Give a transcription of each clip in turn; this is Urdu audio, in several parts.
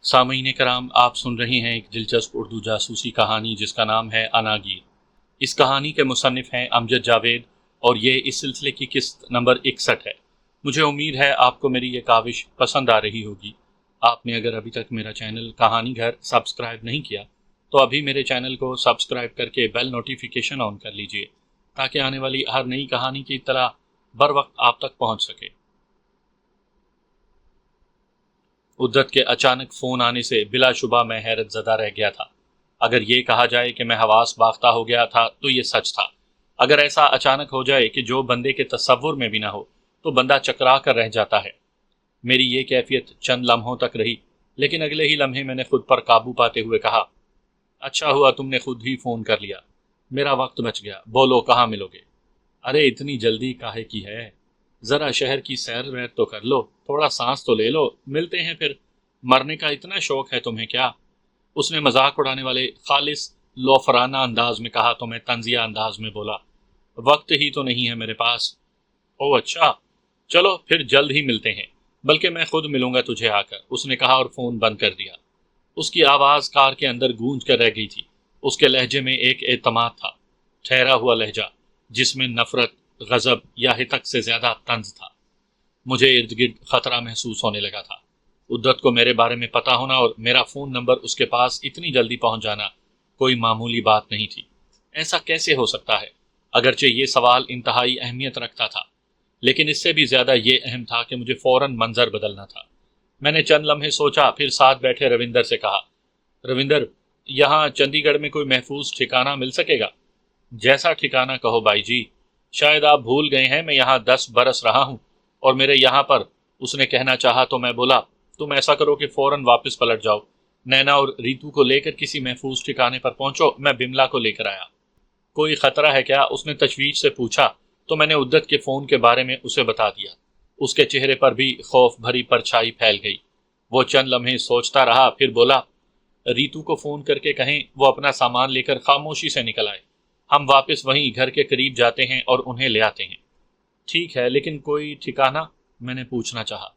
سامعین کرام، آپ سن رہے ہیں ایک دلچسپ اردو جاسوسی کہانی جس کا نام ہے اناگیر۔ اس کہانی کے مصنف ہیں امجد جاوید اور یہ اس سلسلے کی قسط نمبر 61 ہے۔ مجھے امید ہے آپ کو میری یہ کاوش پسند آ رہی ہوگی۔ آپ نے اگر ابھی تک میرا چینل کہانی گھر سبسکرائب نہیں کیا تو ابھی میرے چینل کو سبسکرائب کر کے بیل نوٹیفیکیشن آن کر لیجئے تاکہ آنے والی ہر نئی کہانی کی اطلاع بر وقت آپ تک پہنچ سکے۔ عدت کے اچانک فون آنے سے بلا شبہ میں حیرت زدہ رہ گیا تھا۔ اگر یہ کہا جائے کہ میں حواس باختہ ہو گیا تھا تو یہ سچ تھا۔ اگر ایسا اچانک ہو جائے کہ جو بندے کے تصور میں بھی نہ ہو تو بندہ چکرا کر رہ جاتا ہے۔ میری یہ کیفیت چند لمحوں تک رہی، لیکن اگلے ہی لمحے میں نے خود پر قابو پاتے ہوئے کہا، اچھا ہوا تم نے خود ہی فون کر لیا، میرا وقت بچ گیا۔ بولو کہاں ملو گے؟ ارے اتنی جلدی کاہے کی ہے؟ ذرا شہر کی سیر ویر تو کر لو، تھوڑا سانس تو لے لو، ملتے ہیں پھر۔ مرنے کا اتنا شوق ہے تمہیں کیا؟ اس نے مذاق اڑانے والے خالص لوفرانہ انداز میں کہا تو میں طنزیہ انداز میں بولا، وقت ہی تو نہیں ہے میرے پاس۔ او اچھا، چلو پھر جلد ہی ملتے ہیں، بلکہ میں خود ملوں گا تجھے آ کر، اس نے کہا اور فون بند کر دیا۔ اس کی آواز کار کے اندر گونج کر رہ گئی تھی۔ اس کے لہجے میں ایک اعتماد تھا، ٹھہرا ہوا لہجہ جس میں نفرت، غضب یا ہتک سے زیادہ طنز تھا۔ مجھے ارد گرد خطرہ محسوس ہونے لگا تھا۔ عدت کو میرے بارے میں پتہ ہونا اور میرا فون نمبر اس کے پاس اتنی جلدی پہنچ جانا کوئی معمولی بات نہیں تھی۔ ایسا کیسے ہو سکتا ہے؟ اگرچہ یہ سوال انتہائی اہمیت رکھتا تھا، لیکن اس سے بھی زیادہ یہ اہم تھا کہ مجھے فوراً منظر بدلنا تھا۔ میں نے چند لمحے سوچا، پھر ساتھ بیٹھے روندر سے کہا، روندر، یہاں چندی گڑھ میں کوئی محفوظ ٹھکانہ مل سکے گا؟ جیسا ٹھکانہ کہو بھائی جی، شاید آپ بھول گئے ہیں میں یہاں 10 برس رہا ہوں اور میرے یہاں پر، اس نے کہنا چاہا تو میں بولا، تم ایسا کرو کہ فوراً واپس پلٹ جاؤ، نینا اور ریتو کو لے کر کسی محفوظ ٹھکانے پر پہنچو، میں بملا کو لے کر آیا۔ کوئی خطرہ ہے کیا؟ اس نے تشویش سے پوچھا تو میں نے عدت کے فون کے بارے میں اسے بتا دیا۔ اس کے چہرے پر بھی خوف بھری پرچھائی پھیل گئی۔ وہ چند لمحے سوچتا رہا، پھر بولا، ریتو کو فون کر کے کہیں وہ اپنا سامان لے کر خاموشی سے نکل آئے، ہم واپس وہیں گھر کے قریب جاتے ہیں اور انہیں لے آتے ہیں۔ ٹھیک ہے، لیکن کوئی ٹھکانہ؟ میں نے پوچھنا چاہا۔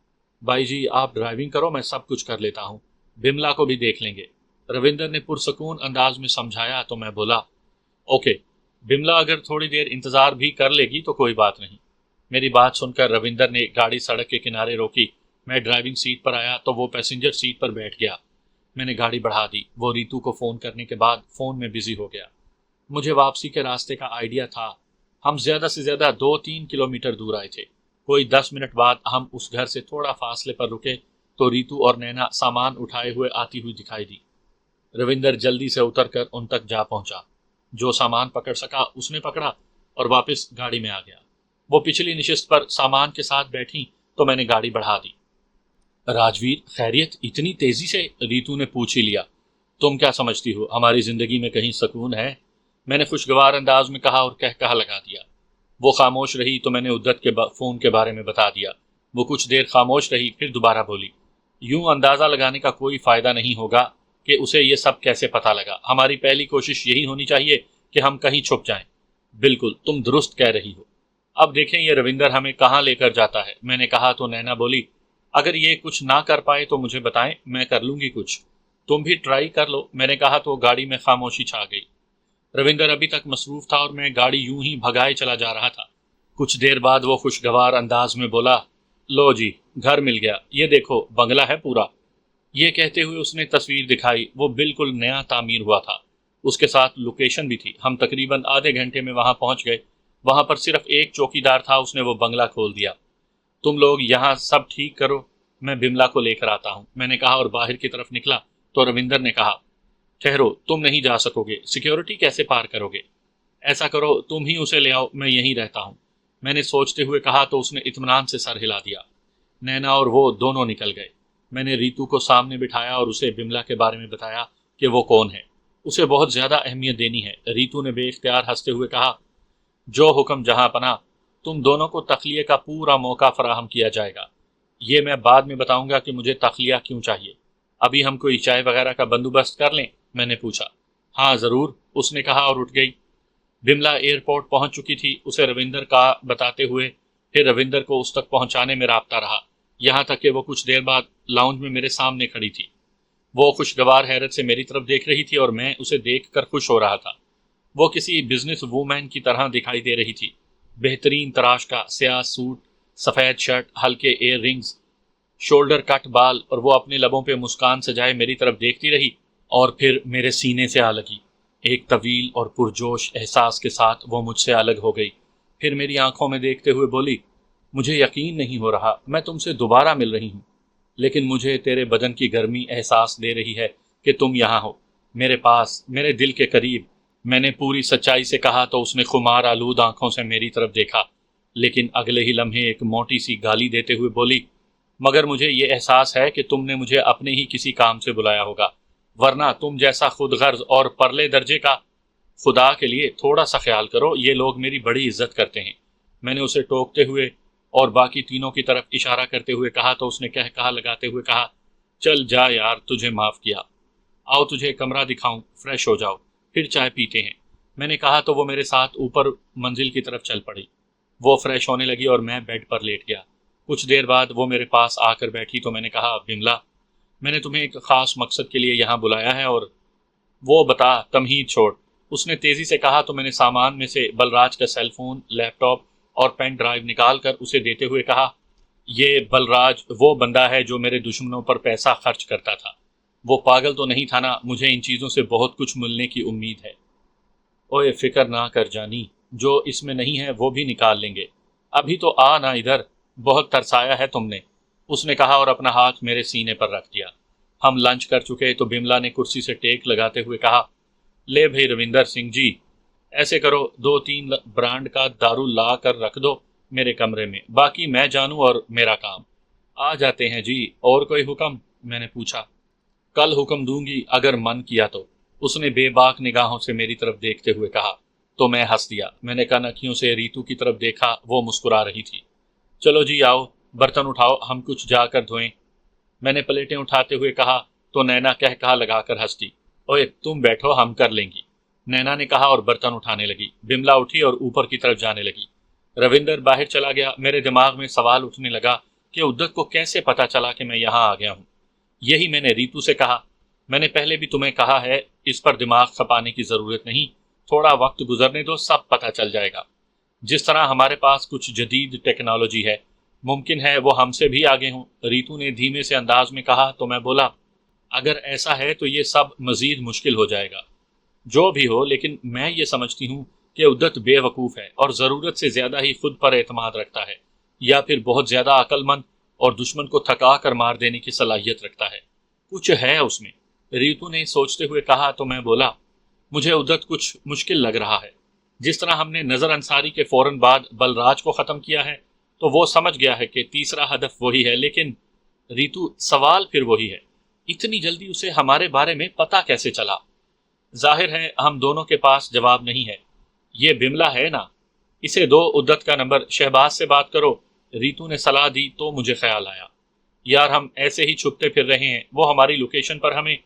بھائی جی آپ ڈرائیونگ کرو، میں سب کچھ کر لیتا ہوں، بملا کو بھی دیکھ لیں گے، روندر نے پرسکون انداز میں سمجھایا تو میں بولا، اوکے، بملا اگر تھوڑی دیر انتظار بھی کر لے گی تو کوئی بات نہیں۔ میری بات سن کر روندر نے گاڑی سڑک کے کنارے روکی۔ میں ڈرائیونگ سیٹ پر آیا تو وہ پیسنجر سیٹ پر بیٹھ گیا۔ میں نے گاڑی بڑھا دی۔ وہ ریتو کو فون کرنے کے بعد فون میں بزی ہو گیا۔ مجھے واپسی کے راستے کا آئیڈیا تھا۔ ہم زیادہ سے زیادہ 2-3 کلومیٹر دور آئے تھے۔ کوئی 10 منٹ بعد ہم اس گھر سے تھوڑا فاصلے پر رکے تو ریتو اور نینا سامان اٹھائے ہوئے آتی ہوئی دکھائی دی۔ روندر جلدی سے اتر کر ان تک جا پہنچا۔ جو سامان پکڑ سکا اس نے پکڑا اور واپس گاڑی میں آ گیا۔ وہ پچھلی نشست پر سامان کے ساتھ بیٹھی تو میں نے گاڑی بڑھا دی۔ راجویر، خیریت؟ اتنی تیزی سے؟ ریتو نے پوچھ ہی لیا۔ تم کیا سمجھتی ہو ہماری زندگی میں کہیں سکون ہے؟ میں نے خوشگوار انداز میں کہا اور کہا لگا دیا۔ وہ خاموش رہی تو میں نے عدت کے فون کے بارے میں بتا دیا۔ وہ کچھ دیر خاموش رہی، پھر دوبارہ بولی، یوں اندازہ لگانے کا کوئی فائدہ نہیں ہوگا کہ اسے یہ سب کیسے پتہ لگا۔ ہماری پہلی کوشش یہی ہونی چاہیے کہ ہم کہیں چھپ جائیں۔ بالکل، تم درست کہہ رہی ہو۔ اب دیکھیں یہ روندر ہمیں کہاں لے کر جاتا ہے۔ میں نے کہا تو نینا بولی، اگر یہ کچھ نہ کر پائے تو مجھے بتائیں، میں کر لوں گی کچھ۔ تم بھی ٹرائی کر لو، میں نے کہا تو گاڑی میں خاموشی چھا گئی۔ روندر ابھی تک مصروف تھا اور میں گاڑی یوں ہی بھگائے چلا جا رہا تھا۔ کچھ دیر بعد وہ خوشگوار انداز میں بولا، لو جی، گھر مل گیا، یہ دیکھو بنگلہ ہے پورا۔ یہ کہتے ہوئے اس نے تصویر دکھائی۔ وہ بالکل نیا تعمیر ہوا تھا، اس کے ساتھ لوکیشن بھی تھی۔ ہم تقریباً آدھے گھنٹے میں وہاں پہنچ گئے۔ وہاں پر صرف ایک چوکی دار تھا، اس نے وہ بنگلہ کھول دیا۔ تم لوگ یہاں سب ٹھیک کرو، میں بملا کو لے کر آتا ہوں، میں نے کہا اور باہر کی طرف نکلا تو روندر نے کہا، ٹھہرو، تم نہیں جا سکو گے، سیکیورٹی کیسے پار کرو گے؟ ایسا کرو تم ہی اسے لے آؤ، میں یہیں رہتا ہوں، میں نے سوچتے ہوئے کہا تو اس نے اطمینان سے سر ہلا دیا۔ نینا اور وہ دونوں نکل گئے۔ میں نے ریتو کو سامنے بٹھایا اور اسے بملا کے بارے میں بتایا کہ وہ کون ہے، اسے بہت زیادہ اہمیت دینی ہے۔ ریتو نے بے اختیار ہنستے ہوئے کہا، جو حکم جہاں پناہ، تم دونوں کو تخلیے کا پورا موقع فراہم کیا جائے گا۔ یہ میں بعد میں بتاؤں گا کہ مجھے تخلیہ کیوں چاہیے۔ ابھی ہم کوئی چائے وغیرہ کا بندوبست کر لیں؟ میں نے پوچھا۔ ہاں ضرور، اس نے کہا اور اٹھ گئی۔ بملا ایئرپورٹ پہنچ چکی تھی، اسے روندر کا بتاتے ہوئے پھر روندر کو اس تک پہنچانے میں رابطہ رہا، یہاں تک کہ وہ کچھ دیر بعد لاؤنج میں میرے سامنے کھڑی تھی۔ وہ خوشگوار حیرت سے میری طرف دیکھ رہی تھی اور میں اسے دیکھ کر خوش ہو رہا تھا۔ وہ کسی بزنس وومین کی طرح دکھائی دے رہی تھی، بہترین تراش کا سیاہ سوٹ، سفید شرٹ، ہلکے ایئر رنگز، شولڈر کٹ بال، اور وہ اپنے لبوں پہ مسکان سجائے میری طرف دیکھتی رہی اور پھر میرے سینے سے آ لگی۔ ایک طویل اور پرجوش احساس کے ساتھ وہ مجھ سے الگ ہو گئی، پھر میری آنکھوں میں دیکھتے ہوئے بولی، مجھے یقین نہیں ہو رہا میں تم سے دوبارہ مل رہی ہوں، لیکن مجھے تیرے بدن کی گرمی احساس دے رہی ہے کہ تم یہاں ہو، میرے پاس، میرے دل کے قریب۔ میں نے پوری سچائی سے کہا تو اس نے خمار آلود آنکھوں سے میری طرف دیکھا، لیکن اگلے ہی لمحے ایک موٹی سی گالی دیتے ہوئے بولی، مگر مجھے یہ احساس ہے کہ تم نے مجھے اپنے ہی کسی کام سے بلایا ہوگا، ورنہ تم جیسا خود غرض اور پرلے درجے کا، خدا کے لیے تھوڑا سا خیال کرو، یہ لوگ میری بڑی عزت کرتے ہیں۔ میں نے اسے ٹوکتے ہوئے اور باقی تینوں کی طرف اشارہ کرتے ہوئے کہا تو اس نے کہا لگاتے ہوئے کہا، چل جا یار، تجھے معاف کیا، آؤ تجھے کمرہ دکھاؤں، فریش ہو جاؤ، پھر چائے پیتے ہیں۔ میں نے کہا تو وہ میرے ساتھ اوپر منزل کی طرف چل پڑی۔ وہ فریش ہونے لگی اور میں بیڈ پر لیٹ گیا۔ کچھ دیر بعد وہ میرے پاس آ کر بیٹھی تو میں نے کہا، بملا، میں نے تمہیں ایک خاص مقصد کے لیے یہاں بلایا ہے، اور وہ بتا، تمہید چھوڑ۔ اس نے تیزی سے کہا تو میں نے سامان میں سے بلراج کا سیل فون، لیپ ٹاپ اور پین ڈرائیو نکال کر اسے دیتے ہوئے کہا، یہ بلراج وہ بندہ ہے جو میرے دشمنوں پر پیسہ خرچ کرتا تھا۔ وہ پاگل تو نہیں تھا نا، مجھے ان چیزوں سے بہت کچھ ملنے کی امید ہے۔ اوے فکر نہ کر جانی، جو اس میں نہیں ہے وہ بھی نکال لیں گے، ابھی تو آ نا ادھر، بہت ترسایا ہے تم نے، اس نے کہا اور اپنا ہاتھ میرے سینے پر رکھ دیا۔ ہم لنچ کر چکے تو بملا نے کرسی سے ٹیک لگاتے ہوئے کہا، لے بھائی روندر سنگھ جی، ایسے کرو 2-3 برانڈ کا دارو لا کر رکھ دو میرے کمرے میں، باقی میں جانوں اور میرا کام۔ آ جاتے ہیں جی، اور کوئی حکم؟ میں نے پوچھا۔ کل حکم دوں گی اگر من کیا تو، اس نے بے باک نگاہوں سے میری طرف دیکھتے ہوئے کہا، تو میں ہنس دیا۔ میں نے کنکھیوں سے ریتو کی طرف دیکھا، وہ مسکرا رہی تھی۔ چلو جی آؤ، برتن اٹھاؤ، ہم کچھ جا کر دھوئیں۔ میں نے پلیٹیں اٹھاتے ہوئے کہا تو نینا کہا لگا کر ہنس دی۔ اوے تم بیٹھو، ہم کر لیں گی، نینا نے کہا اور برتن اٹھانے لگی۔ بملا اٹھی اور اوپر کی طرف جانے لگی۔ روندر باہر چلا گیا۔ میرے دماغ میں سوال اٹھنے لگا کہ عدت کو کیسے پتا چلا کہ میں یہاں آ گیا ہوں۔ یہی میں نے ریتو سے کہا، میں نے پہلے بھی تمہیں کہا ہے، اس پر دماغ کھپانے کی ضرورت نہیں، تھوڑا وقت گزرنے دو، سب پتا چل جائے گا۔ جس طرح ہمارے پاس کچھ جدید ٹیکنالوجی ہے، ممکن ہے وہ ہم سے بھی آگے ہوں۔ ریتو نے دھیمے سے انداز میں کہا تو میں بولا، اگر ایسا ہے تو یہ سب مزید مشکل ہو جائے گا۔ جو بھی ہو، لیکن میں یہ سمجھتی ہوں کہ عدت بے وقوف ہے اور ضرورت سے زیادہ ہی خود پر اعتماد رکھتا ہے، یا پھر بہت زیادہ عقل مند اور دشمن کو تھکا کر مار دینے کی صلاحیت رکھتا ہے، کچھ ہے اس میں۔ ریتو نے سوچتے ہوئے کہا تو میں بولا، مجھے عدت کچھ مشکل لگ رہا ہے۔ جس طرح ہم نے نظر انصاری کے فوراً بعد بلراج کو ختم کیا ہے تو وہ سمجھ گیا ہے کہ تیسرا ہدف وہی ہے، لیکن ریتو سوال پھر وہی ہے، اتنی جلدی اسے ہمارے بارے میں پتا کیسے چلا؟ ظاہر ہے ہم دونوں کے پاس جواب نہیں ہے۔ یہ بملا ہے نا، اسے دو عدت کا نمبر، شہباز سے بات کرو۔ ریتو نے صلاح دی تو مجھے خیال آیا، یار ہم ایسے ہی چھپتے پھر رہے ہیں، وہ ہماری لوکیشن پر ہمیں۔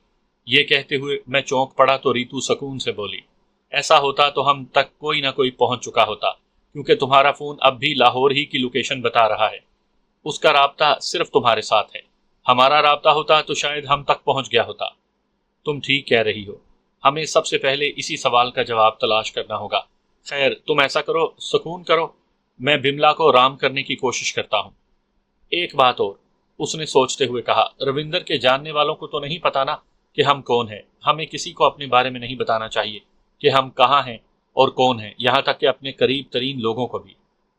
یہ کہتے ہوئے میں چونک پڑا تو ریتو سکون سے بولی، ایسا ہوتا تو ہم تک کوئی نہ کوئی پہنچ چکا ہوتا، کیونکہ تمہارا فون اب بھی لاہور ہی کی لوکیشن بتا رہا ہے۔ اس کا رابطہ صرف تمہارے ساتھ ہے، ہمارا رابطہ ہوتا تو شاید ہم تک پہنچ گیا ہوتا۔ تم ٹھیک کہہ رہی ہو، ہمیں سب سے پہلے اسی سوال کا جواب تلاش کرنا ہوگا۔ خیر تم ایسا کرو، سکون کرو، میں بملا کو رام کرنے کی کوشش کرتا ہوں۔ ایک بات اور، اس نے سوچتے ہوئے کہا، روندر کے جاننے والوں کو تو نہیں پتا نا کہ ہم کون ہیں؟ ہمیں کسی کو اپنے بارے میں نہیں بتانا چاہیے کہ ہم کہاں ہیں اور کون ہیں، یہاں تک کہ اپنے قریب ترین لوگوں کو بھی۔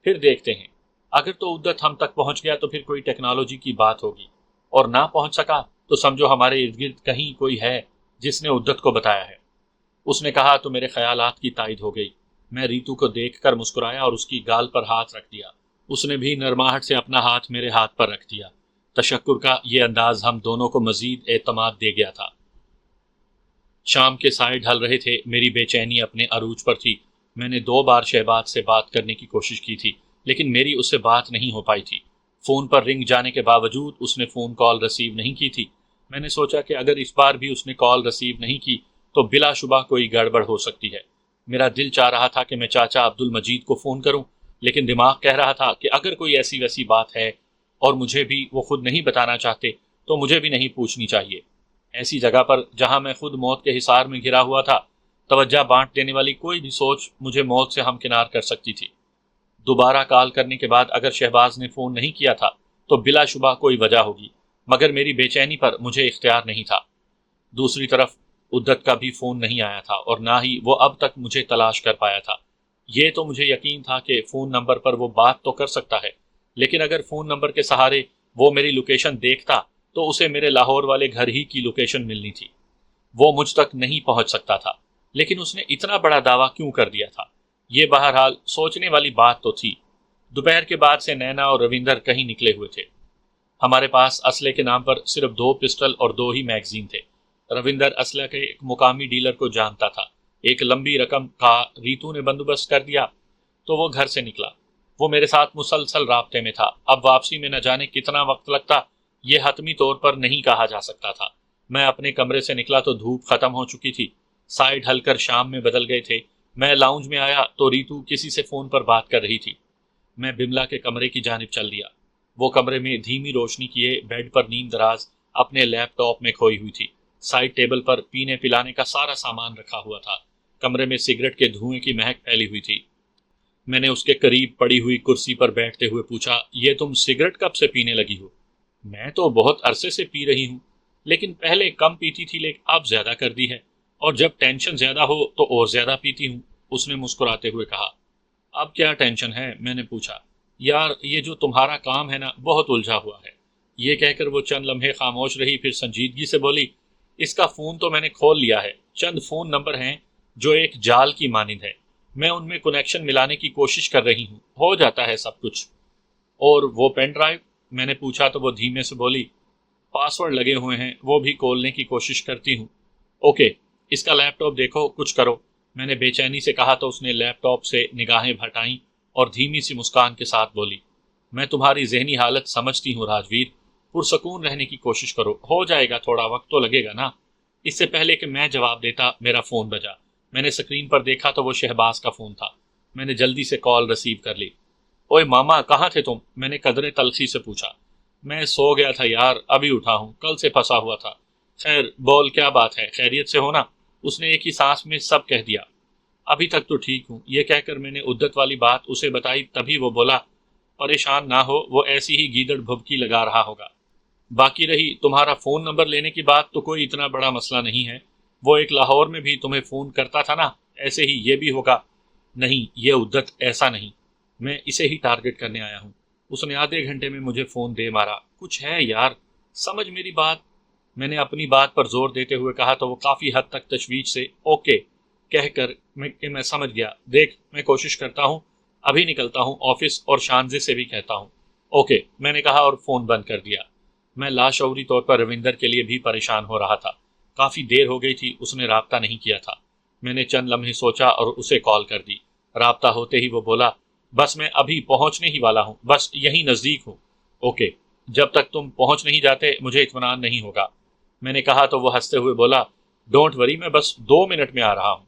پھر دیکھتے ہیں، اگر تو عدت ہم تک پہنچ گیا تو پھر کوئی ٹیکنالوجی کی بات ہوگی، اور نہ پہنچ سکا تو سمجھو ہمارے ارد گرد کہیں کوئی ہے جس نے عدت کو بتایا ہے۔ اس نے کہا تو میرے خیالات کی تائید ہو گئی۔ میں ریتو کو دیکھ کر مسکرایا اور اس کی گال پر ہاتھ رکھ دیا۔ اس نے بھی نرماہٹ سے اپنا ہاتھ میرے ہاتھ پر رکھ دیا۔ تشکر کا یہ انداز ہم دونوں کو مزید اعتماد دے گیا تھا۔ شام کے سائے ڈھل رہے تھے، میری بے چینی اپنے عروج پر تھی۔ میں نے 2 بار شہباز سے بات کرنے کی کوشش کی تھی، لیکن میری اس سے بات نہیں ہو پائی تھی۔ فون پر رنگ جانے کے باوجود اس نے فون کال رسیو نہیں کی تھی۔ میں نے سوچا کہ اگر اس بار بھی اس نے کال رسیو نہیں کی تو بلا شبہ کوئی گڑبڑ ہو سکتی ہے۔ میرا دل چاہ رہا تھا کہ میں چاچا عبد المجید کو فون کروں، لیکن دماغ کہہ رہا تھا کہ اگر کوئی ایسی ویسی بات ہے اور مجھے بھی وہ خود نہیں بتانا چاہتے تو مجھے بھی نہیں پوچھنی چاہیے۔ ایسی جگہ پر جہاں میں خود موت کے حصار میں گھرا ہوا تھا، توجہ بانٹ دینے والی کوئی بھی سوچ مجھے موت سے ہمکنار کر سکتی تھی۔ دوبارہ کال کرنے کے بعد اگر شہباز نے فون نہیں کیا تھا تو بلا شبہ کوئی وجہ ہوگی، مگر میری بے چینی پر مجھے اختیار نہیں تھا۔ دوسری طرف عدت کا بھی فون نہیں آیا تھا اور نہ ہی وہ اب تک مجھے تلاش کر پایا تھا۔ یہ تو مجھے یقین تھا کہ فون نمبر پر وہ بات تو کر سکتا ہے، لیکن اگر فون نمبر کے سہارے وہ میری لوکیشن دیکھتا تو اسے میرے لاہور والے گھر ہی کی لوکیشن ملنی تھی۔ وہ مجھ تک نہیں پہنچ سکتا تھا، لیکن اس نے اتنا بڑا دعویٰ کیوں کر دیا تھا؟ یہ بہرحال سوچنے والی بات تو تھی۔ دوپہر کے بعد سے نینا اور رویندر کہیں نکلے ہوئے تھے۔ ہمارے پاس اسلحے کے نام پر صرف 2 پسٹل اور 2 ہی میگزین تھے۔ رویندر اسلحے کے ایک مقامی ڈیلر کو جانتا تھا۔ ایک لمبی رقم کا ریتو نے بندوبست کر دیا تو وہ گھر سے نکلا۔ وہ میرے ساتھ مسلسل رابطے میں تھا۔ اب واپسی میں نہ جانے کتنا وقت لگتا، یہ حتمی طور پر نہیں کہا جا سکتا تھا۔ میں اپنے کمرے سے نکلا تو دھوپ ختم ہو چکی تھی، سائے ڈھل کر شام میں بدل گئے تھے۔ میں لاؤنج میں آیا تو ریتو کسی سے فون پر بات کر رہی تھی۔ میں بملا کے کمرے کی جانب چل دیا۔ وہ کمرے میں دھیمی روشنی کیے بیڈ پر نیم دراز اپنے لیپ ٹاپ میں کھوئی ہوئی تھی۔ سائڈ ٹیبل پر پینے پلانے کا سارا سامان رکھا ہوا تھا۔ کمرے میں سگریٹ کے دھوئیں کی مہک پھیلی ہوئی تھی۔ میں نے اس کے قریب پڑی ہوئی کرسی پر بیٹھتے ہوئے پوچھا، یہ تم سگریٹ کب سے پینے لگی ہو؟ میں تو بہت عرصے سے پی رہی ہوں، لیکن پہلے کم پیتی تھی، لیکن اب زیادہ کر دی ہے، اور جب ٹینشن زیادہ ہو تو اور زیادہ پیتی ہوں، اس نے مسکراتے ہوئے کہا۔ اب کیا ٹینشن ہے؟ میں نے پوچھا۔ یار یہ جو تمہارا کام ہے نا، بہت الجھا ہوا ہے۔ یہ کہہ کر وہ چند لمحے خاموش رہی، پھر سنجیدگی سے بولی، اس کا فون تو میں نے کھول لیا ہے۔ چند فون نمبر ہیں جو ایک جال کی مانند ہے، میں ان میں کنیکشن ملانے کی کوشش کر رہی ہوں، ہو جاتا ہے سب کچھ۔ اور وہ پین ڈرائیو؟ میں نے پوچھا تو وہ دھیمے سے بولی، پاسورڈ لگے ہوئے ہیں، وہ بھی کھولنے کی کوشش کرتی ہوں۔ اوکے، اس کا لیپ ٹاپ دیکھو، کچھ کرو، میں نے بے چینی سے کہا تو اس نے لیپ ٹاپ سے نگاہیں ہٹائیں اور دھیمی سی مسکان کے ساتھ بولی، میں تمہاری ذہنی حالت سمجھتی ہوں راجویر، پرسکون رہنے کی کوشش کرو، ہو جائے گا، تھوڑا وقت تو لگے گا نا۔ اس سے پہلے کہ میں جواب دیتا میرا فون بجا۔ میں نے سکرین پر دیکھا تو وہ شہباز کا فون تھا۔ میں نے جلدی سے کال ریسیو کر لی۔ اوئے ماما، کہاں تھے تم؟ میں نے قدرے تلخی سے پوچھا۔ میں سو گیا تھا یار، ابھی اٹھا ہوں، کل سے پھنسا ہوا تھا۔ خیر بول، کیا بات ہے؟ خیریت سے ہونا؟ اس نے ایک ہی سانس میں سب کہہ دیا۔ ابھی تک تو ٹھیک ہوں۔ یہ کہہ کر میں نے عدت والی بات اسے بتائی، تبھی وہ بولا، پریشان نہ ہو، وہ ایسی ہی گیدڑ بھبکی لگا رہا ہوگا۔ باقی رہی تمہارا فون نمبر لینے کی بات، تو کوئی اتنا بڑا مسئلہ نہیں ہے، وہ ایک لاہور میں بھی تمہیں فون کرتا تھا نا، ایسے ہی یہ بھی ہوگا۔ نہیں، یہ عدت ایسا نہیں، میں اسے ہی ٹارگٹ کرنے آیا ہوں، اس نے آدھے گھنٹے میں مجھے فون دے مارا، کچھ ہے یار، سمجھ میری بات۔ میں نے اپنی بات پر زور دیتے ہوئے کہا تو وہ کافی حد تک تشویش سے اوکے کہہ کر میں سمجھ گیا، دیکھ میں کوشش کرتا ہوں، ابھی نکلتا ہوں آفس، اور شانزے سے بھی کہتا ہوں اوکے، میں نے کہا اور فون بند کر دیا۔ میں لاشعوری طور پر رویندر کے لیے بھی پریشان ہو رہا تھا۔ کافی دیر ہو گئی تھی اس نے رابطہ نہیں کیا تھا۔ میں نے چند لمحے سوچا اور اسے کال کر دی۔ رابطہ ہوتے ہی وہ بولا، بس میں ابھی پہنچنے ہی والا ہوں، بس یہیں نزدیک ہوں۔ اوکے، جب تک تم پہنچ نہیں جاتے مجھے اطمینان نہیں ہوگا، میں نے کہا تو وہ ہنستے ہوئے بولا، ڈونٹ وری، میں بس 2 منٹ میں آ رہا ہوں،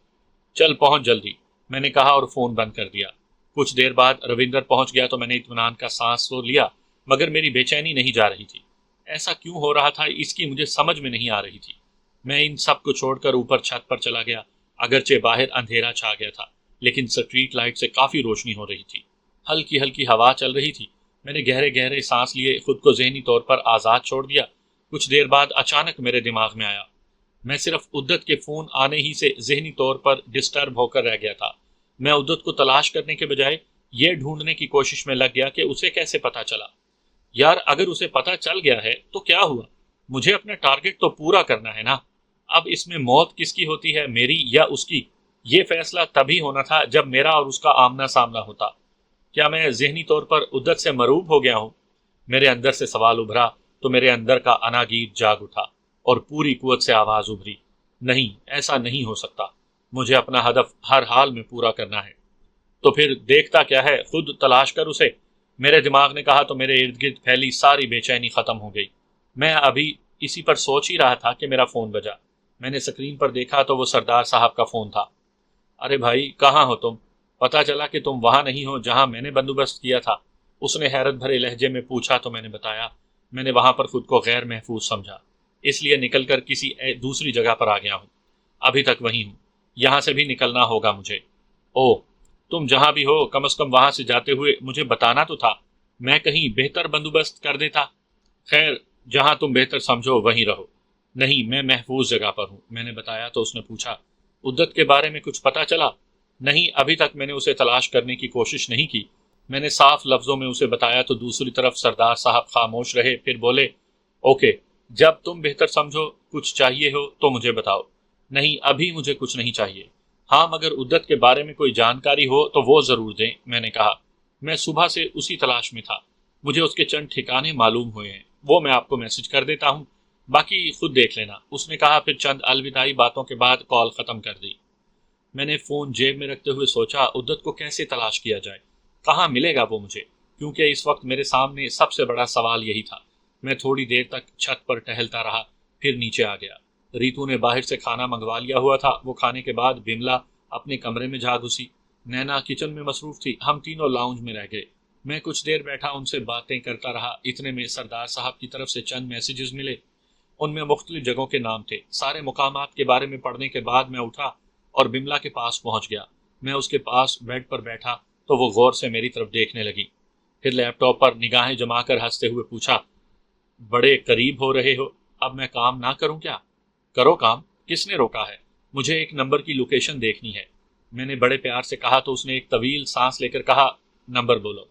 چل پہنچ جلدی، میں نے کہا اور فون بند کر دیا۔ کچھ دیر بعد رویندر پہنچ گیا تو میں نے اطمینان کا سانس تو لیا، مگر میری بے چینی نہیں جا رہی تھی۔ ایسا کیوں ہو رہا تھا اس کی مجھے سمجھ میں نہیں آ رہی تھی۔ میں ان سب کو چھوڑ کر اوپر چھت پر چلا گیا۔ اگرچہ باہر اندھیرا چھا گیا تھا، لیکن سٹریٹ لائٹ سے کافی روشنی ہو رہی تھی، ہلکی ہلکی ہوا چل رہی تھی۔ میں نے گہرے گہرے سانس لیے، خود کو ذہنی طور پر آزاد چھوڑ دیا۔ کچھ دیر بعد اچانک میرے دماغ میں آیا، میں صرف عدت کے فون آنے ہی سے ذہنی طور پر ڈسٹرب ہو کر رہ گیا تھا۔ میں عدت کو تلاش کرنے کے بجائے یہ ڈھونڈنے کی کوشش میں لگ گیا کہ اسے کیسے پتہ چلا۔ یار اگر اسے پتہ چل گیا ہے تو کیا ہوا، مجھے اپنا ٹارگٹ تو پورا کرنا ہے نا۔ اب اس میں موت کس کی ہوتی ہے، میری یا اس کی؟ یہ فیصلہ تبھی ہونا تھا جب میرا اور اس کا آمنا سامنا ہوتا۔ کیا میں ذہنی طور پر عدت سے مروب ہو گیا ہوں؟ میرے اندر سے سوال ابھرا تو میرے اندر کا اناگیر جاگ اٹھا اور پوری قوت سے آواز ابھری، نہیں، ایسا نہیں ہو سکتا، مجھے اپنا ہدف ہر حال میں پورا کرنا ہے۔ تو پھر دیکھتا کیا ہے، خود تلاش کر اسے، میرے دماغ نے کہا تو میرے ارد گرد پھیلی ساری بے چینی ختم ہو گئی۔ میں ابھی اسی پر سوچ ہی رہا تھا کہ میرا فون بجا۔ میں نے سکرین پر دیکھا تو وہ سردار صاحب کا فون تھا۔ ارے بھائی کہاں ہو تم؟ پتہ چلا کہ تم وہاں نہیں ہو جہاں میں نے بندوبست کیا تھا، اس نے حیرت بھرے لہجے میں پوچھا تو میں نے بتایا۔ میں نے وہاں پر خود کو غیر محفوظ سمجھا۔ اس لیے نکل کر کسی دوسری جگہ پر آ گیا ہوں۔ ابھی تک وہیں ہوں، یہاں سے بھی نکلنا ہوگا مجھے۔ او، تم جہاں بھی ہو کم از کم وہاں سے جاتے ہوئے مجھے بتانا تو تھا، میں کہیں بہتر بندوبست کر دیتا۔ خیر، جہاں تم بہتر سمجھو وہیں رہو۔ نہیں، میں محفوظ جگہ پر ہوں، میں نے بتایا تو اس نے پوچھا، عدت کے بارے میں کچھ پتہ چلا؟ نہیں، ابھی تک میں نے اسے تلاش کرنے کی کوشش نہیں کی۔ میں نے صاف لفظوں میں اسے بتایا تو دوسری طرف سردار صاحب خاموش رہے، پھر بولے، اوکے، جب تم بہتر سمجھو کچھ چاہیے ہو تو مجھے بتاؤ۔ نہیں، ابھی مجھے کچھ نہیں چاہیے۔ ہاں، مگر عدت کے بارے میں کوئی جانکاری ہو تو وہ ضرور دیں، میں نے کہا۔ میں صبح سے اسی تلاش میں تھا، مجھے اس کے چند ٹھکانے معلوم ہوئے ہیں، وہ میں آپ کو میسج کر دیتا ہوں، باقی خود دیکھ لینا، اس نے کہا، پھر چند الوداعی باتوں کے بعد کال ختم کر دی۔ میں نے فون جیب میں رکھتے ہوئے سوچا، عدت کو کیسے تلاش کیا جائے، کہاں ملے گا وہ مجھے، کیونکہ اس وقت میرے سامنے سب سے بڑا سوال یہی تھا۔ میں تھوڑی دیر تک چھت پر ٹہلتا رہا، پھر نیچے آ گیا۔ ریتو نے باہر سے کھانا منگوا لیا ہوا تھا، وہ کھانے کے بعد بملا اپنے کمرے میں جا گھسی، نینا کچن میں مصروف تھی، ہم تینوں لاؤنج میں رہ گئے۔ میں کچھ دیر بیٹھا ان سے باتیں کرتا رہا، اتنے میں سردار صاحب کی طرف سے چند میسیجز ملے، ان میں مختلف جگہوں کے نام تھے۔ سارے مقامات کے بارے میں پڑھنے کے بعد میں اٹھا اور بملا کے پاس پہنچ گیا۔ میں اس کے پاس بیڈ پر بیٹھا تو وہ غور سے میری طرف دیکھنے لگی، پھر لیپ ٹاپ پر نگاہیں جما کر ہنستے ہوئے پوچھا، بڑے قریب ہو رہے ہو، اب میں کام نہ کروں کیا؟ کرو کام، کس نے روکا ہے؟ مجھے ایک نمبر کی لوکیشن دیکھنی ہے۔ میں نے بڑے پیار سے کہا تو اس نے ایک طویل سانس لے کر کہا، نمبر بولو۔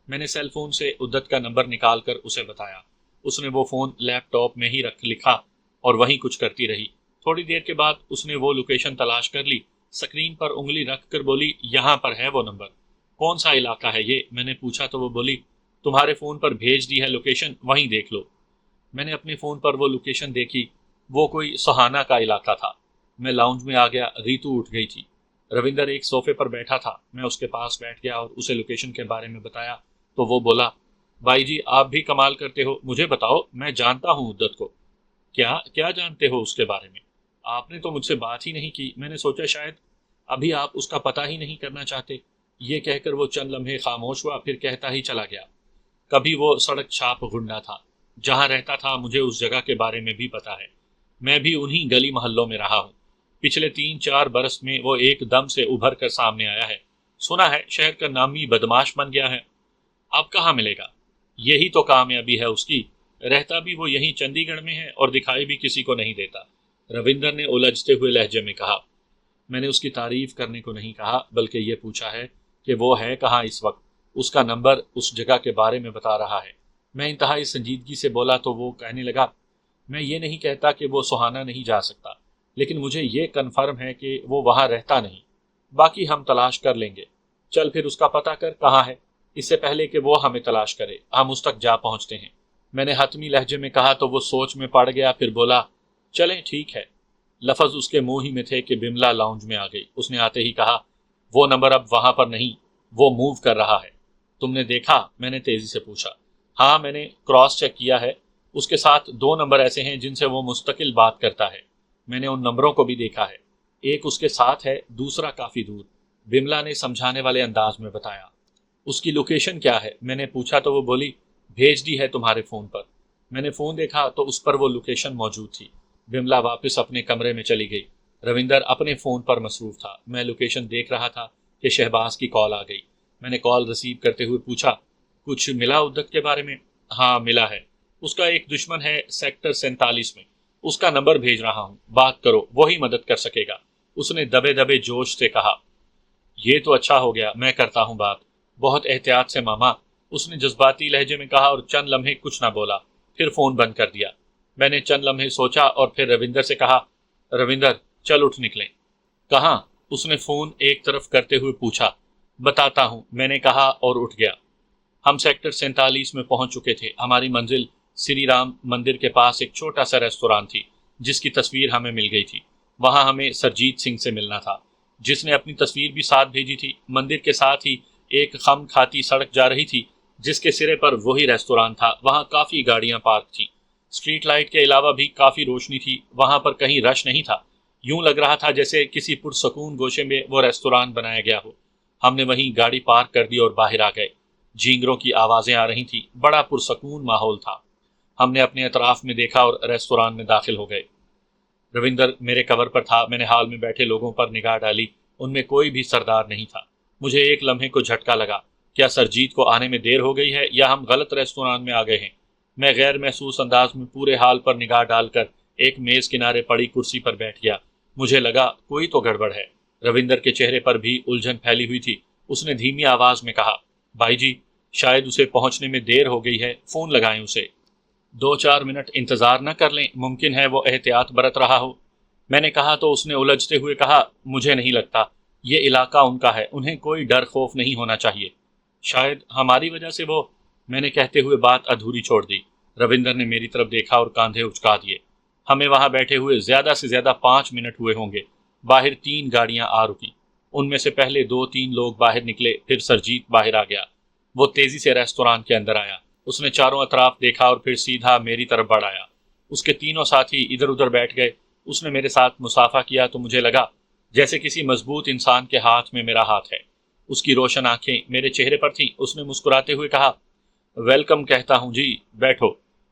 میں نے سیل فون سے عدت کا نمبر نکال کر اسے بتایا۔ اس نے وہ فون لیپ ٹاپ میں ہی رکھ لکھا اور وہیں کچھ کرتی رہی۔ تھوڑی دیر کے بعد اس نے وہ لوکیشن تلاش کر لی، سکرین پر انگلی رکھ کر بولی، یہاں پر ہے وہ نمبر۔ کون سا علاقہ ہے یہ؟ میں نے پوچھا تو وہ بولی، تمہارے فون پر بھیج دی ہے لوکیشن، وہیں دیکھ لو۔ میں نے اپنے فون پر وہ لوکیشن دیکھی، وہ کوئی سہانا کا علاقہ تھا۔ میں لاؤنج میں آ گیا، ریتو اٹھ گئی تھی۔ روندر ایک صوفے پر بیٹھا تھا، میں اس کے پاس بیٹھ گیا اور اسے لوکیشن کے بارے میں بتایا تو وہ بولا، بھائی جی آپ بھی کمال کرتے ہو، مجھے بتاؤ، میں جانتا ہوں عدت کو۔ کیا جانتے ہو اس کے بارے میں؟ آپ نے تو مجھ سے بات ہی نہیں کی، میں نے سوچا شاید ابھی آپ اس کا پتہ ہی نہیں کرنا چاہتے۔ یہ کہہ کر وہ چند لمحے خاموش ہوا، پھر کہتا ہی چلا گیا، کبھی وہ سڑک چھاپ گنڈا تھا، جہاں رہتا تھا مجھے اس جگہ کے بارے میں بھی پتا ہے، میں بھی انہی گلی محلوں میں رہا ہوں۔ پچھلے 3-4 برس میں وہ ایک دم سے ابھر کر سامنے آیا ہے، سنا ہے شہر کا نامی بدماش بن گیا ہے۔ اب کہاں ملے گا؟ یہی تو کامیابی ہے اس کی، رہتا بھی وہ یہیں چندی گڑھ میں ہے اور دکھائی بھی کسی کو نہیں دیتا، روندر نے الجھتے ہوئے لہجے میں کہا۔ میں نے اس کی تعریف کرنے کو نہیں کہا، بلکہ یہ پوچھا ہے کہ وہ ہے کہاں اس وقت، اس کا نمبر اس جگہ کے بارے میں بتا رہا ہے۔ میں انتہائی سنجیدگی سے بولا تو وہ کہنے لگا، میں یہ نہیں کہتا کہ وہ سہانا نہیں جا سکتا، لیکن مجھے یہ کنفرم ہے کہ وہ وہاں رہتا نہیں، باقی ہم تلاش کر لیں گے۔ چل پھر اس کا پتہ کر کہاں ہے، اس سے پہلے کہ وہ ہمیں تلاش کرے، ہم اس تک جا پہنچتے ہیں۔ میں نے حتمی لہجے میں کہا تو وہ سوچ میں پڑ گیا، پھر بولا، چلیں ٹھیک ہے۔ لفظ اس کے منہ ہی میں تھے کہ بملا لاؤنج میں آ گئی۔ اس نے آتے ہی کہا، وہ نمبر اب وہاں پر نہیں، وہ موو کر رہا ہے۔ تم نے دیکھا؟ میں نے تیزی سے پوچھا۔ ہاں، میں نے کراس چیک کیا ہے، اس کے ساتھ 2 نمبر ایسے ہیں جن سے وہ مستقل بات کرتا ہے، میں نے ان نمبروں کو بھی دیکھا ہے، ایک اس کے ساتھ ہے، دوسرا کافی دور، بملا نے سمجھانے والے انداز میں بتایا۔ اس کی لوکیشن کیا ہے؟ میں نے پوچھا تو وہ بولی، بھیج دی ہے تمہارے فون پر۔ میں نے فون دیکھا تو اس پر وہ لوکیشن موجود تھی۔ بملا واپس اپنے کمرے میں چلی گئی، روندر اپنے فون پر مصروف تھا۔ میں لوکیشن دیکھ رہا تھا کہ شہباز کی کال آ گئی۔ میں نے کال ریسیو کرتے ہوئے پوچھا، کچھ ملا عدت کے بارے میں؟ ہاں ملا ہے، اس کا ایک دشمن ہے سیکٹر 47 میں، اس کا نمبر بھیج رہا ہوں، بات کرو، وہی مدد کر سکے گا، اس نے دبے دبے جوش سے کہا۔ یہ تو اچھا ہو گیا، میں کرتا ہوں بات، بہت احتیاط سے ماما، اس نے جذباتی لہجے میں کہا اور چند لمحے کچھ نہ بولا، پھر فون بند کر دیا۔ میں نے چند لمحے سوچا اور پھر روندر سے کہا، روندر چل اٹھ نکلیں۔ کہاں؟ اس نے فون ایک طرف کرتے ہوئے پوچھا۔ بتاتا ہوں، میں نے کہا اور اٹھ گیا۔ ہم سیکٹر 47 میں پہنچ چکے تھے۔ ہماری منزل سری رام مندر کے پاس ایک چھوٹا سا ریستوران تھی جس کی تصویر ہمیں مل گئی تھی۔ وہاں ہمیں سرجیت سنگھ سے ملنا تھا جس نے اپنی تصویر بھی ساتھ بھیجی تھی۔ مندر کے ساتھ ہی ایک خم کھاتی سڑک جا رہی تھی جس کے سرے پر وہی ریستوران تھا۔ وہاں کافی گاڑیاں پارک تھیں، اسٹریٹ لائٹ کے علاوہ بھی کافی روشنی تھی۔ وہاں پر کہیں رش نہیں تھا، یوں لگ رہا تھا جیسے کسی پرسکون گوشے میں وہ ریستوران بنایا گیا ہو۔ ہم نے وہیں گاڑی پارک کر دی اور باہر آ گئے۔ جھینگروں کی آوازیں آ رہی تھیں، بڑا پرسکون ماحول تھا۔ ہم نے اپنے اطراف میں دیکھا اور ریستوران میں داخل ہو گئے۔ روندر میرے کور پر تھا۔ میں نے ہال میں بیٹھے لوگوں پر نگاہ ڈالی، ان میں کوئی بھی سردار نہیں تھا۔ مجھے ایک لمحے کو جھٹکا لگا، کیا سرجیت کو آنے میں دیر ہو گئی ہے یا ہم غلط ریستوران میں آ گئے ہیں؟ میں غیر محسوس انداز میں پورے ہال پر نگاہ ڈال کر ایک میز کنارے پڑی کرسی پر بیٹھ گیا۔ مجھے لگا کوئی تو گڑبڑ ہے۔ روندر کے چہرے پر بھی الجھن پھیلی ہوئی تھی۔ اس نے دھیمی آواز میں کہا، بھائی جی، شاید اسے پہنچنے میں دیر ہو گئی ہے، فون لگائیں اسے۔ 2-4 منٹ انتظار نہ کر لیں، ممکن ہے وہ احتیاط برت رہا ہو۔ میں نے کہا تو اس نے الجھتے ہوئے کہا، مجھے نہیں لگتا، یہ علاقہ ان کا ہے، انہیں کوئی ڈر خوف نہیں ہونا چاہیے۔ شاید ہماری وجہ سے وہ… میں نے کہتے ہوئے بات ادھوری چھوڑ دی۔ روندر نے میری طرف دیکھا اور کاندھے اچکا دیے۔ ہمیں وہاں بیٹھے ہوئے زیادہ سے زیادہ 5 منٹ ہوئے ہوں گے۔ باہر 3 گاڑیاں آ رکی، ان میں سے پہلے 2-3 لوگ باہر نکلے، پھر سرجیت باہر آ گیا۔ وہ تیزی سے ریستوران کے اندر آیا۔ اس نے چاروں اطراف دیکھا اور پھر سیدھا میری طرف بڑھ آیا۔ اس کے تینوں ساتھی ادھر ادھر بیٹھ گئے۔ اس نے میرے ساتھ مصافحہ کیا تو مجھے لگا جیسے کسی مضبوط انسان کے ہاتھ میں میرا ہاتھ ہے۔ اس کی روشن آنکھیں میرے چہرے پر تھیں۔ اس نے مسکراتے ہوئے کہا، ویلکم کہتا ہوں جی، بیٹھو۔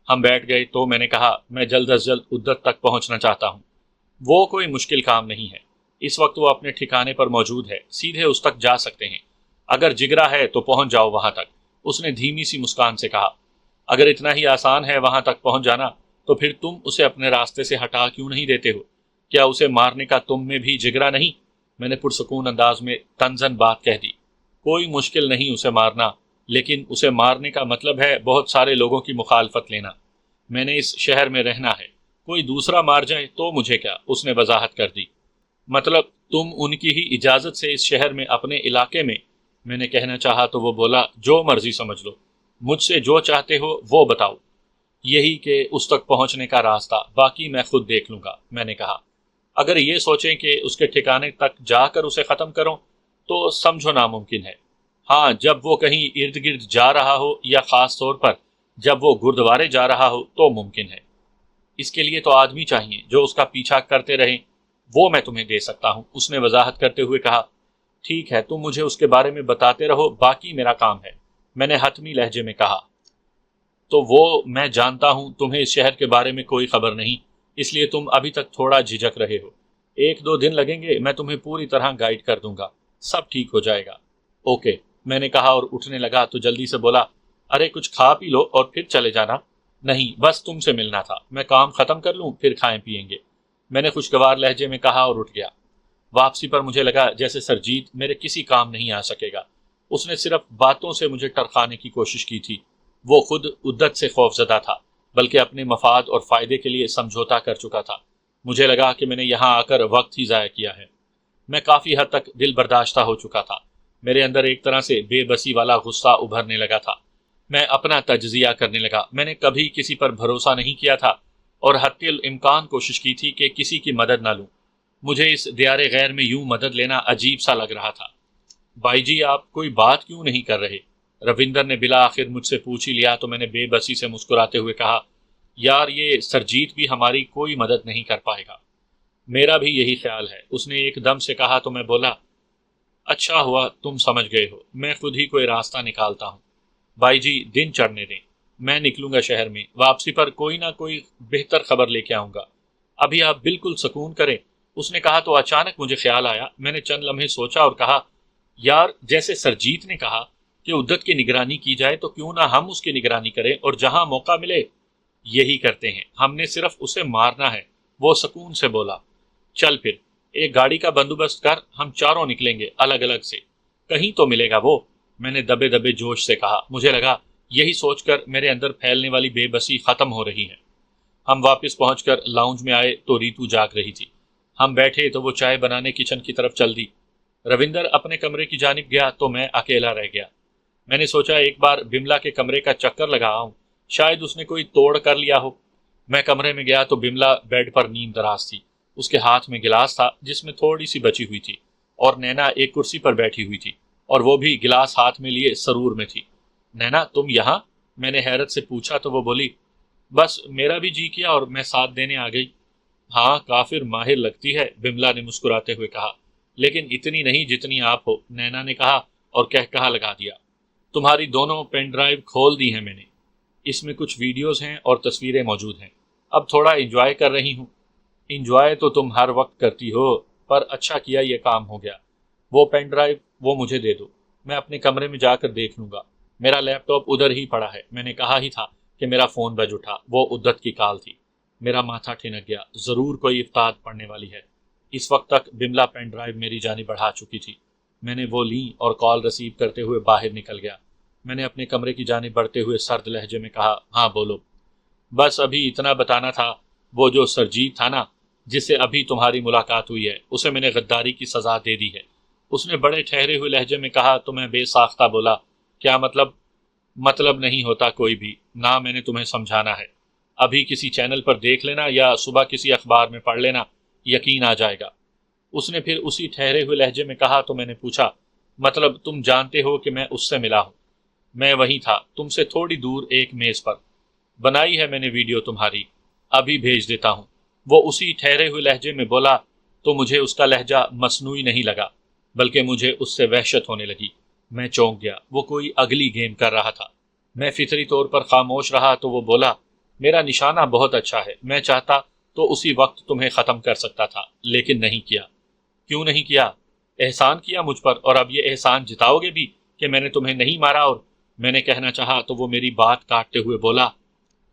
ہم بیٹھ گئے تو میں نے کہا، میں جلد از جلد ادت تک پہنچنا چاہتا ہوں۔ وہ کوئی مشکل کام نہیں ہے، اس وقت وہ اپنے ٹھکانے پر موجود ہے، سیدھے اس تک جا سکتے ہیں۔ اگر جگرا ہے تو پہنچ جاؤ وہاں تک، اس نے دھیمی سی مسکان سے کہا۔ اگر اتنا ہی آسان ہے وہاں تک پہنچ جانا تو پھر تم اسے اپنے راستے سے ہٹا کیوں نہیں دیتے ہو؟ کیا اسے مارنے کا تم میں بھی جگرا نہیں؟ میں نے پرسکون انداز میں طنزاً بات کہہ دی۔ کوئی مشکل نہیں اسے مارنا، لیکن اسے مارنے کا مطلب ہے بہت سارے لوگوں کی مخالفت لینا۔ میں نے اس شہر میں رہنا ہے، کوئی دوسرا مار جائے تو مجھے کیا؟ اس نے وضاحت کر دی۔ مطلب تم ان کی ہی اجازت سے اس شہر میں اپنے علاقے میں… میں نے کہنا چاہا تو وہ بولا، جو مرضی سمجھ لو، مجھ سے جو چاہتے ہو وہ بتاؤ، یہی کہ اس تک پہنچنے کا راستہ، باقی میں خود دیکھ لوں گا۔ میں نے کہا، اگر یہ سوچیں کہ اس کے ٹھکانے تک جا کر اسے ختم کروں تو سمجھو ناممکن ہے۔ ہاں، جب وہ کہیں ارد گرد جا رہا ہو یا خاص طور پر جب وہ گردوارے جا رہا ہو تو ممکن ہے۔ اس کے لیے تو آدمی چاہیے جو اس کا پیچھا کرتے رہیں، وہ میں تمہیں دے سکتا ہوں۔ اس نے وضاحت کرتے ہوئے کہا، ٹھیک ہے، تم مجھے اس کے بارے میں بتاتے رہو، باقی میرا کام ہے۔ میں نے حتمی لہجے میں کہا، تو وہ میں جانتا ہوں تمہیں اس شہر کے بارے میں کوئی خبر نہیں، اس لیے تم ابھی تک تھوڑا جھجک رہے ہو۔ 1-2 دن لگیں گے، میں تمہیں پوری طرح گائیڈ کر دوں گا، سب ٹھیک ہو جائے گا۔ اوکے، میں نے کہا اور اٹھنے لگا تو جلدی سے بولا، ارے کچھ کھا پی لو اور پھر چلے جانا۔ نہیں، بس تم سے ملنا تھا، میں کام ختم کر لوں پھر کھائیں پیئیں گے، میں نے خوشگوار لہجے میں کہا اور اٹھ گیا۔ واپسی پر مجھے لگا جیسے سرجیت میرے کسی کام نہیں آ سکے گا۔ اس نے صرف باتوں سے مجھے ٹرکانے کی کوشش کی تھی۔ وہ خود عدت سے خوف زدہ تھا، بلکہ اپنے مفاد اور فائدے کے لیے سمجھوتا کر چکا تھا۔ مجھے لگا کہ میں نے یہاں آ کر وقت ہی ضائع کیا ہے۔ میں کافی حد تک دل برداشتہ ہو چکا تھا۔ میرے اندر ایک طرح سے بے بسی والا غصہ ابھرنے لگا تھا۔ میں اپنا تجزیہ کرنے لگا۔ میں نے کبھی کسی پر بھروسہ نہیں کیا تھا اور حتی الامکان کوشش کی تھی کہ کسی کی مدد نہ لوں۔ مجھے اس دیار غیر میں یوں مدد لینا عجیب سا لگ رہا تھا۔ بھائی جی، آپ کوئی بات کیوں نہیں کر رہے؟ روندر نے بالآخر مجھ سے پوچھ ہی لیا تو میں نے بے بسی سے مسکراتے ہوئے کہا، یار یہ سرجیت بھی ہماری کوئی مدد نہیں کر پائے گا۔ میرا بھی یہی خیال ہے، اس نے ایک دم سے کہا تو میں بولا، اچھا ہوا تم سمجھ گئے ہو، میں خود ہی کوئی راستہ نکالتا ہوں۔ بھائی جی دن چڑھنے دیں، میں نکلوں گا شہر میں، واپسی پر کوئی نہ کوئی بہتر خبر لے کے آؤں گا، ابھی آپ بالکل سکون کریں۔ اس نے کہا تو اچانک مجھے خیال آیا۔ میں نے چند لمحے سوچا اور کہا، یار جیسے سرجیت نے کہا کہ عدت کی نگرانی کی جائے تو کیوں نہ ہم اس کی نگرانی کریں اور جہاں موقع ملے یہی کرتے ہیں، ہم نے صرف اسے مارنا ہے۔ وہ سکون سے بولا، چل پھر ایک گاڑی کا بندوبست کر، ہم چاروں نکلیں گے الگ الگ سے، کہیں تو ملے گا وہ۔ میں نے دبے دبے جوش سے کہا۔ مجھے لگا یہی سوچ کر میرے اندر پھیلنے والی بے بسی ختم ہو رہی ہے۔ ہم واپس پہنچ کر لاؤنج میں آئے تو ریتو جاگ رہی تھی۔ ہم بیٹھے تو وہ چائے بنانے کچن کی طرف چل دی۔ روندر اپنے کمرے کی جانب گیا تو میں اکیلا رہ گیا۔ میں نے سوچا ایک بار بملا کے کمرے کا چکر لگا آؤں، شاید اس نے کوئی توڑ کر لیا ہو۔ میں کمرے میں گیا تو بملا بیڈ پر نیم دراز تھی۔ اس کے ہاتھ میں گلاس تھا جس میں تھوڑی سی بچی ہوئی تھی، اور نینا ایک کرسی پر بیٹھی ہوئی تھی اور وہ بھی گلاس ہاتھ میں لیے سرور میں تھی۔ نینا تم یہاں؟ میں نے حیرت سے پوچھا تو وہ بولی، بس میرا بھی جی کیا اور میں ساتھ دینے آ گئی۔ ہاں کافر ماہر لگتی ہے، بملا نے مسکراتے ہوئے کہا، لیکن اتنی نہیں جتنی آپ ہو، نینا نے کہا اور کہا لگا دیا، تمہاری دونوں پین ڈرائیو کھول دی ہیں میں نے۔ اس میں کچھ ویڈیوز ہیں اور تصویریں موجود ہیں، اب تھوڑا انجوائے کر رہی ہوں۔ انجوائے تو تم ہر وقت کرتی ہو، پر اچھا کیا یہ کام ہو گیا۔ وہ پین ڈرائیو وہ مجھے دے دو، میں اپنے کمرے میں جا کر دیکھ لوں گا۔ میرا لیپ ٹاپ ادھر ہی پڑا ہے، میں نے کہا ہی تھا کہ میرا فون بج اٹھا، وہ عدت کی کال تھی۔ میرا ماتھا ٹھنک گیا، ضرور کوئی افتاد پڑنے والی ہے۔ اس وقت تک بملا پین ڈرائیو میری جانب بڑھا چکی تھی۔ میں نے وہ لی اور کال ریسیو کرتے ہوئے باہر نکل گیا۔ میں نے اپنے کمرے کی جانب بڑھتے ہوئے سرد لہجے میں کہا، ہاں بولو۔ بس ابھی اتنا بتانا تھا، وہ جو سرجیت تھا نا، جس سے ابھی تمہاری ملاقات ہوئی ہے، اسے میں نے غداری کی سزا دے دی ہے۔ اس نے بڑے ٹھہرے ہوئے لہجے میں کہا تو میں بے ساختہ بولا، کیا مطلب؟ مطلب نہیں ہوتا کوئی بھی، نہ میں نے تمہیں سمجھانا ہے۔ ابھی کسی چینل پر دیکھ لینا یا صبح کسی اخبار میں پڑھ لینا، یقین آ جائے گا۔ اس نے پھر اسی ٹھہرے ہوئے لہجے میں کہا تو میں نے پوچھا، مطلب تم جانتے ہو کہ میں اس سے ملا ہوں؟ میں وہیں تھا، تم سے تھوڑی دور ایک میز پر۔ بنائی ہے میں نے ویڈیو تمہاری، ابھی بھیج دیتا ہوں۔ وہ اسی ٹھہرے ہوئے لہجے میں بولا تو مجھے اس کا لہجہ مصنوعی نہیں لگا، بلکہ مجھے اس سے وحشت ہونے لگی۔ میں چونک گیا، وہ کوئی اگلی گیم کر رہا تھا۔ میں فطری طور پر خاموش رہا تو وہ بولا، میرا نشانہ بہت اچھا ہے، میں چاہتا تو اسی وقت تمہیں ختم کر سکتا تھا، لیکن نہیں کیا۔ کیوں نہیں کیا؟ احسان کیا مجھ پر، اور اب یہ احسان جتاؤ گے بھی کہ میں نے تمہیں نہیں مارا؟ اور میں نے کہنا چاہا تو وہ میری بات کاٹتے ہوئے بولا،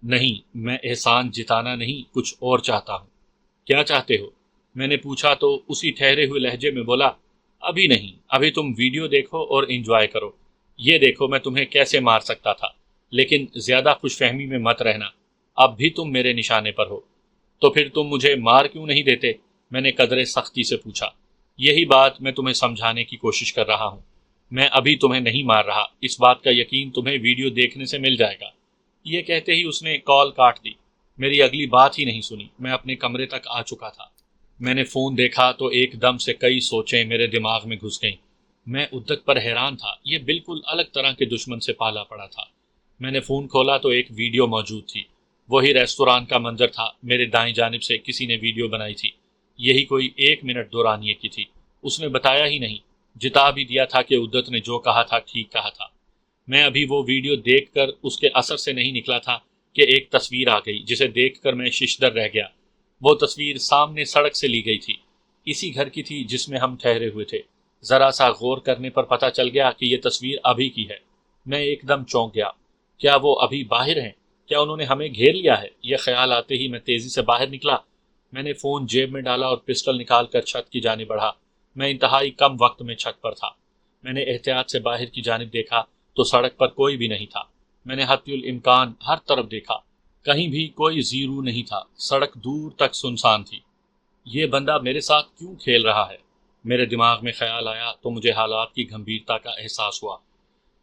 نہیں، میں احسان جتانا نہیں، کچھ اور چاہتا ہوں۔ کیا چاہتے ہو؟ میں نے پوچھا تو اسی ٹھہرے ہوئے لہجے میں بولا، ابھی نہیں، ابھی تم ویڈیو دیکھو اور انجوائے کرو۔ یہ دیکھو میں تمہیں کیسے مار سکتا تھا، لیکن زیادہ خوش فہمی میں مت رہنا، اب بھی تم میرے نشانے پر ہو۔ تو پھر تم مجھے مار کیوں نہیں دیتے؟ میں نے قدرے سختی سے پوچھا۔ یہی بات میں تمہیں سمجھانے کی کوشش کر رہا ہوں، میں ابھی تمہیں نہیں مار رہا، اس بات کا یقین تمہیں ویڈیو دیکھنے سے مل جائے گا۔ یہ کہتے ہی اس نے کال کاٹ دی، میری اگلی بات ہی نہیں سنی۔ میں اپنے کمرے تک آ چکا تھا۔ میں نے فون دیکھا تو ایک دم سے کئی سوچیں میرے دماغ میں گھس گئیں۔ میں عدت پر حیران تھا، یہ بالکل الگ طرح کے دشمن سے پالا پڑا تھا۔ میں نے فون کھولا تو ایک ویڈیو موجود تھی، وہی ریستوران کا منظر تھا، میرے دائیں جانب سے کسی نے ویڈیو بنائی تھی، یہی کوئی 1 منٹ دورانیے کی تھی۔ اس نے بتایا ہی نہیں، جتا بھی دیا تھا کہ عدت نے جو کہا تھا ٹھیک کہا تھا۔ میں ابھی وہ ویڈیو دیکھ کر اس کے اثر سے نہیں نکلا تھا کہ ایک تصویر آ گئی جسے دیکھ کر میں ششدر رہ گیا۔ وہ تصویر سامنے سڑک سے لی گئی تھی، اسی گھر کی تھی جس میں ہم ٹھہرے ہوئے تھے۔ ذرا سا غور کرنے پر پتہ چل گیا کہ یہ تصویر ابھی کی ہے۔ میں ایک دم چونک گیا، کیا وہ ابھی باہر ہیں؟ کیا انہوں نے ہمیں گھیر لیا ہے؟ یہ خیال آتے ہی میں تیزی سے باہر نکلا۔ میں نے فون جیب میں ڈالا اور پسٹل نکال کر چھت کی جانب بڑھا۔ میں انتہائی کم وقت میں چھت پر تھا۔ میں نے احتیاط سے باہر کی جانب دیکھا تو سڑک پر کوئی بھی نہیں تھا۔ میں نے حتی الامکان ہر طرف دیکھا، کہیں بھی کوئی زیرو نہیں تھا، سڑک دور تک سنسان تھی۔ یہ بندہ میرے ساتھ کیوں کھیل رہا ہے؟ میرے دماغ میں خیال آیا تو مجھے حالات کی گھمبیرتا کا احساس ہوا۔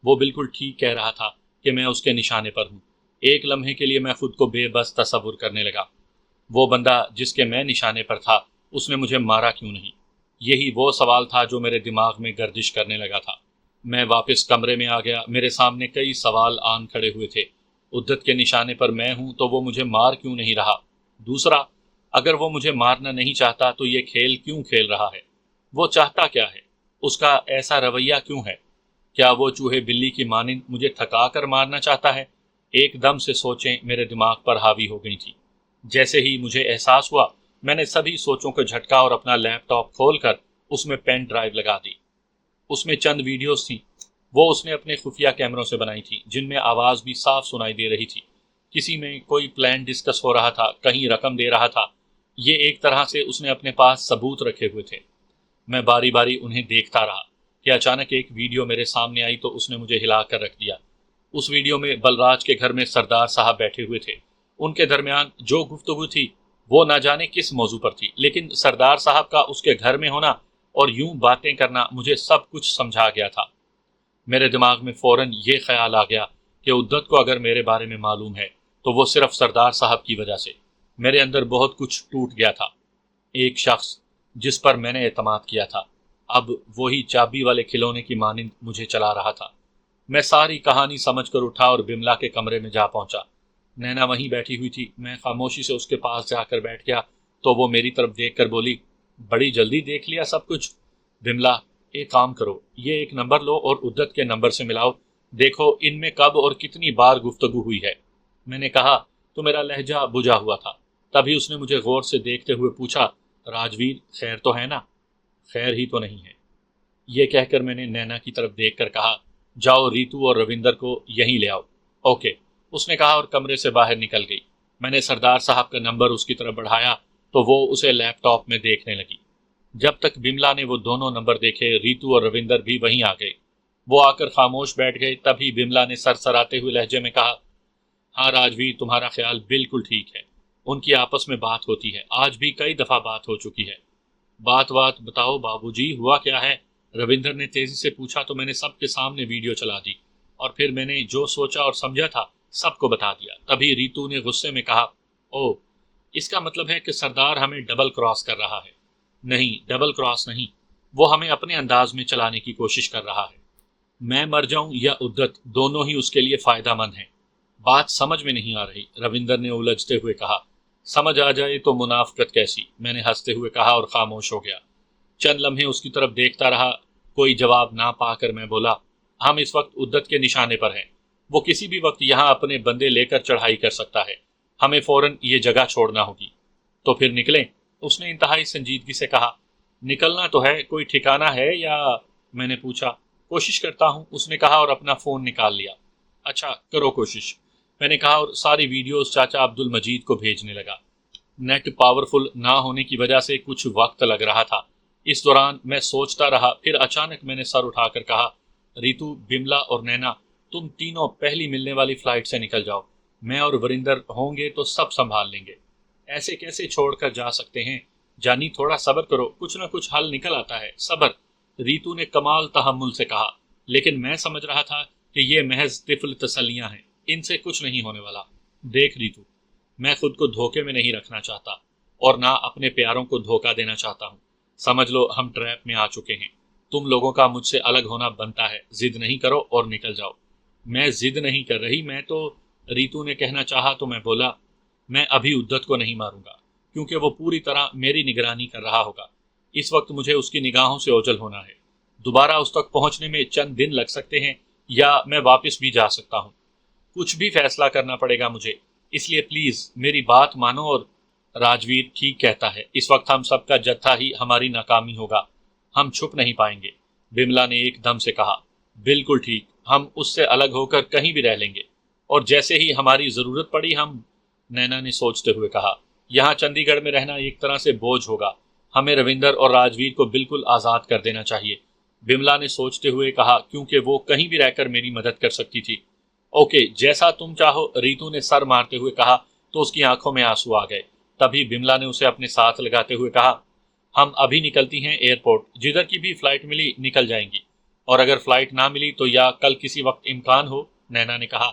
وہ بالکل ٹھیک کہہ رہا تھا کہ میں اس کے نشانے پر ہوں۔ ایک لمحے کے لیے میں خود کو بے بس تصور کرنے لگا، وہ بندہ جس کے میں نشانے پر تھا، اس نے مجھے مارا کیوں نہیں؟ یہی وہ سوال تھا جو میرے دماغ میں گردش کرنے لگا تھا۔ میں واپس کمرے میں آ گیا، میرے سامنے کئی سوال آن کھڑے ہوئے تھے۔ عدت کے نشانے پر میں ہوں تو وہ مجھے مار کیوں نہیں رہا؟ دوسرا، اگر وہ مجھے مارنا نہیں چاہتا تو یہ کھیل کیوں کھیل رہا ہے؟ وہ چاہتا کیا ہے؟ اس کا ایسا رویہ کیوں ہے؟ کیا وہ چوہے بلی کی مانند مجھے تھکا کر مارنا چاہتا ہے؟ ایک دم سے سوچیں میرے دماغ پر حاوی ہو گئی تھی۔ جیسے ہی مجھے احساس ہوا، میں نے سبھی سوچوں کو جھٹکا اور اپنا لیپ ٹاپ کھول کر اس میں پین ڈرائیو لگا دی۔ اس میں چند ویڈیوز تھیں، وہ اس نے اپنے خفیہ کیمروں سے بنائی تھی، جن میں آواز بھی صاف سنائی دے رہی تھی۔ کسی میں کوئی پلان ڈسکس ہو رہا تھا، کہیں رقم دے رہا تھا۔ یہ ایک طرح سے اس نے اپنے پاس ثبوت رکھے ہوئے تھے۔ میں باری باری انہیں دیکھتا رہا کہ اچانک ایک ویڈیو میرے سامنے آئی تو اس نے مجھے ہلا کر رکھ دیا۔ اس ویڈیو میں بلراج کے گھر میں سردار صاحب بیٹھے ہوئے تھے۔ ان کے درمیان جو گفتگو تھی وہ نہ جانے کس موضوع پر تھی، لیکن سردار صاحب کا اس کے گھر میں ہونا اور یوں باتیں کرنا مجھے سب کچھ سمجھا گیا تھا۔ میرے دماغ میں فوراً یہ خیال آ گیا کہ عدت کو اگر میرے بارے میں معلوم ہے تو وہ صرف سردار صاحب کی وجہ سے۔ میرے اندر بہت کچھ ٹوٹ گیا تھا۔ ایک شخص جس پر میں نے اعتماد کیا تھا، اب وہی چابی والے کھلونے کی مانند مجھے چلا رہا تھا۔ میں ساری کہانی سمجھ کر اٹھا اور بملا کے کمرے میں جا پہنچا۔ نینا وہیں بیٹھی ہوئی تھی۔ میں خاموشی سے اس کے پاس جا کر بیٹھ گیا تو وہ میری طرف دیکھ کر بولی، بڑی جلدی دیکھ لیا سب کچھ؟ بملا، ایک کام کرو، یہ ایک نمبر لو اور عدت کے نمبر سے ملاؤ، دیکھو ان میں کب اور کتنی بار گفتگو ہوئی ہے۔ میں نے کہا تو میرا لہجہ بجھا ہوا تھا۔ تبھی اس نے مجھے غور سے دیکھتے ہوئے پوچھا، راجویر خیر تو ہے نا؟ خیر ہی تو نہیں ہے، یہ کہہ کر میں نے نینا کی طرف دیکھ کر کہا، جاؤ ریتو اور روندر کو یہیں لے آؤ۔ اوکے، اس نے کہا اور کمرے سے باہر نکل گئی۔ میں نے سردار صاحب کا نمبر اس کی طرف بڑھایا تو وہ اسے لیپ ٹاپ میں دیکھنے لگی۔ جب تک بملا نے وہ دونوں نمبر دیکھے، ریتو اور روندر بھی وہیں آ گئے۔ وہ آ کر خاموش بیٹھ گئے۔ تبھی بملا نے سر سراتے ہوئے لہجے میں کہا، ہاں راجویر، تمہارا خیال بالکل ٹھیک ہے، ان کی آپس میں بات ہوتی ہے، آج بھی کئی دفعہ بات ہو چکی ہے۔ بات بتاؤ بابو جی، ہوا کیا ہے؟ روندر نے تیزی سے پوچھا تو میں نے سب کے سامنے ویڈیو چلا دی اور پھر میں نے جو سوچا اور سمجھا تھا سب کو بتا دیا۔ تبھی ریتو نے غصے میں کہا، او، اس کا مطلب ہے کہ سردار ہمیں ڈبل کراس کر رہا ہے۔ نہیں، ڈبل کراس نہیں، وہ ہمیں اپنے انداز میں چلانے کی کوشش کر رہا ہے۔ میں مر جاؤں یا عدت، دونوں ہی اس کے لیے فائدہ مند ہیں۔ بات سمجھ میں نہیں آ رہی، روندر نے الجھتے ہوئے کہا۔ سمجھ آ جائے تو منافقت کیسی، میں نے ہنستے ہوئے کہا اور خاموش ہو گیا۔ چند لمحے اس کی طرف دیکھتا رہا، کوئی جواب نہ پا کر میں بولا، ہم اس وقت عدت کے نشانے پر ہیں، وہ کسی بھی وقت یہاں اپنے بندے لے کر چڑھائی کر سکتا ہے، ہمیں فوراً یہ جگہ چھوڑنا ہوگی۔ تو پھر نکلیں، اس نے انتہائی سنجیدگی سے کہا۔ نکلنا تو ہے، کوئی ٹھکانہ ہے یا؟ میں نے پوچھا۔ کوشش کرتا ہوں، اس نے کہا اور اپنا فون نکال لیا۔ اچھا کرو کوشش، میں نے کہا اور ساری ویڈیوز چاچا عبد المجید کو بھیجنے لگا۔ نیٹ پاورفل نہ ہونے کی وجہ سے کچھ وقت لگ رہا تھا۔ اس دوران میں سوچتا رہا، پھر اچانک میں نے سر اٹھا کر کہا، ریتو، بملا اور نینا، تم تینوں پہلی ملنے والی فلائٹ سے نکل جاؤ، میں اور ورندر ہوں گے تو سب سنبھال لیں گے۔ ایسے کیسے چھوڑ کر جا سکتے ہیں؟ جانی تھوڑا صبر کرو، کچھ نہ کچھ حل نکل آتا ہے، صبر، ریتو نے کمال تحمل سے کہا۔ لیکن میں سمجھ رہا تھا کہ یہ محض طفل تسلیاں ہیں، ان سے کچھ نہیں ہونے والا۔ دیکھ ریتو، میں خود کو دھوکے میں نہیں رکھنا چاہتا اور نہ اپنے پیاروں کو دھوکہ دینا چاہتا ہوں۔ سمجھ لو ہم ٹریپ میں آ چکے ہیں، تم لوگوں کا مجھ سے الگ ہونا بنتا ہے، ضد نہیں کرو اور نکل جاؤ۔ میں ضد نہیں کر رہی، میں تو، ریتو نے کہنا چاہا تو میں بولا، میں ابھی عدت کو نہیں ماروں گا کیونکہ وہ پوری طرح میری نگرانی کر رہا ہوگا۔ اس وقت مجھے اس کی نگاہوں سے اوجھل ہونا ہے، دوبارہ اس تک پہنچنے میں چند دن لگ سکتے ہیں یا میں واپس بھی جا سکتا ہوں، کچھ بھی فیصلہ کرنا پڑے گا مجھے، اس لیے پلیز میری بات مانو۔ اور راجویر ٹھیک کہتا ہے، اس وقت ہم سب کا جتھا ہی ہماری ناکامی ہوگا، ہم چھپ نہیں پائیں گے، بملا نے ایک دم سے کہا۔ بالکل ٹھیک، ہم اس سے الگ ہو کر کہیں بھی رہ لیں گے، اور جیسے ہی ہماری ضرورت پڑی ہم، نینا نے سوچتے ہوئے کہا، یہاں چندی گڑھ میں رہنا ایک طرح سے بوجھ ہوگا، ہمیں روندر اور راجویر کو بالکل آزاد کر دینا چاہیے، بملا نے سوچتے ہوئے کہا، کیونکہ وہ کہیں بھی رہ کر میری مدد کر سکتی تھی۔ اوکے، جیسا تم چاہو، ریتو نے سر مارتے ہوئے کہا تو اس کی آنکھوں میں آنسو آ گئے۔ تبھی بملا نے اسے اپنے ساتھ لگاتے ہوئے کہا، ہم ابھی نکلتی ہیں ایئرپورٹ، جدھر کی بھی فلائٹ ملی نکل جائیں گی، اور اگر فلائٹ نہ ملی تو یا کل کسی وقت امکان ہو، نینا نے کہا،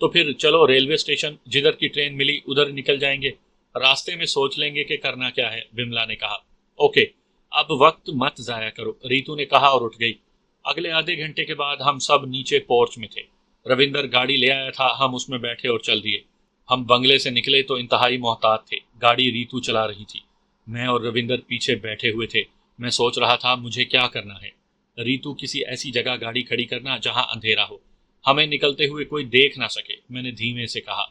تو پھر چلو ریلوے اسٹیشن، جدھر کی ٹرین ملی ادھر نکل جائیں گے، راستے میں سوچ لیں گے کہ کرنا کیا ہے، بملا نے کہا۔ اوکے، اب وقت مت ضائع کرو، ریتو نے کہا اور اٹھ گئی۔ اگلے آدھے گھنٹے کے بعد ہم سب نیچے پورچ میں تھے، روندر گاڑی لے آیا تھا، ہم اس میں بیٹھے اور چل دیے۔ ہم بنگلے سے نکلے تو انتہائی محتاط تھے، گاڑی ریتو چلا رہی تھی، میں اور روندر پیچھے بیٹھے ہوئے تھے۔ میں سوچ رہا تھا مجھے کیا کرنا ہے، ریتو کسی ایسی جگہ گاڑی کھڑی کرنا جہاں اندھیرا ہو، ہمیں نکلتے ہوئے کوئی دیکھ نہ سکے، میں نے دھیمے سے کہا۔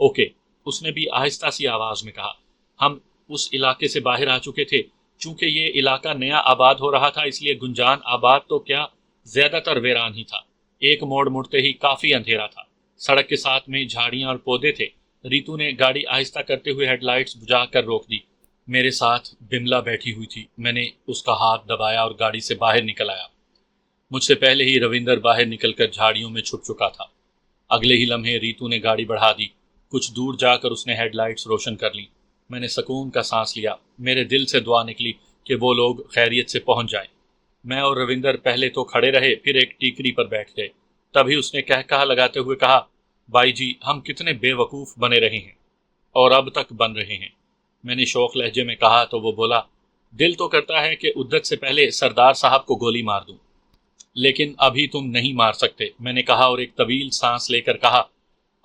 اوکے، اس نے بھی آہستہ سی آواز میں کہا۔ ہم اس علاقے سے باہر آ چکے تھے، چونکہ یہ علاقہ نیا آباد ہو رہا تھا، اس لیے گنجان آباد تو کیا، زیادہ تر ویران ہی تھا۔ ایک موڑ مڑتے ہی کافی اندھیرا تھا، سڑک کے ساتھ میں جھاڑیاں اور پودے تھے۔ ریتو نے گاڑی آہستہ کرتے ہوئے ہیڈ لائٹس بجھا کر روک دی۔ میرے ساتھ بملا بیٹھی ہوئی تھی، میں نے اس کا ہاتھ دبایا اور گاڑی سے باہر نکل آیا۔ مجھ سے پہلے ہی روندر باہر نکل کر جھاڑیوں میں چھپ چکا تھا۔ اگلے ہی لمحے ریتو نے گاڑی بڑھا دی، کچھ دور جا کر اس نے ہیڈ لائٹس روشن کر لیں۔ میں نے سکون کا سانس لیا، میرے دل سے دعا نکلی کہ وہ لوگ خیریت سے پہنچ جائیں۔ میں اور روندر پہلے تو کھڑے رہے، پھر ایک ٹیکری پر بیٹھ گئے۔ تبھی اس نے کہا لگاتے ہوئے کہا، بھائی جی، ہم کتنے بے وقوف بنے رہے ہیں اور اب تک بن رہے ہیں۔ میں نے شوق لہجے میں کہا تو وہ بولا، دل تو کرتا ہے کہ عدت سے پہلے سردار صاحب کو گولی مار دوں، لیکن ابھی تم نہیں مار سکتے، میں نے کہا اور ایک طویل سانس لے کر کہا،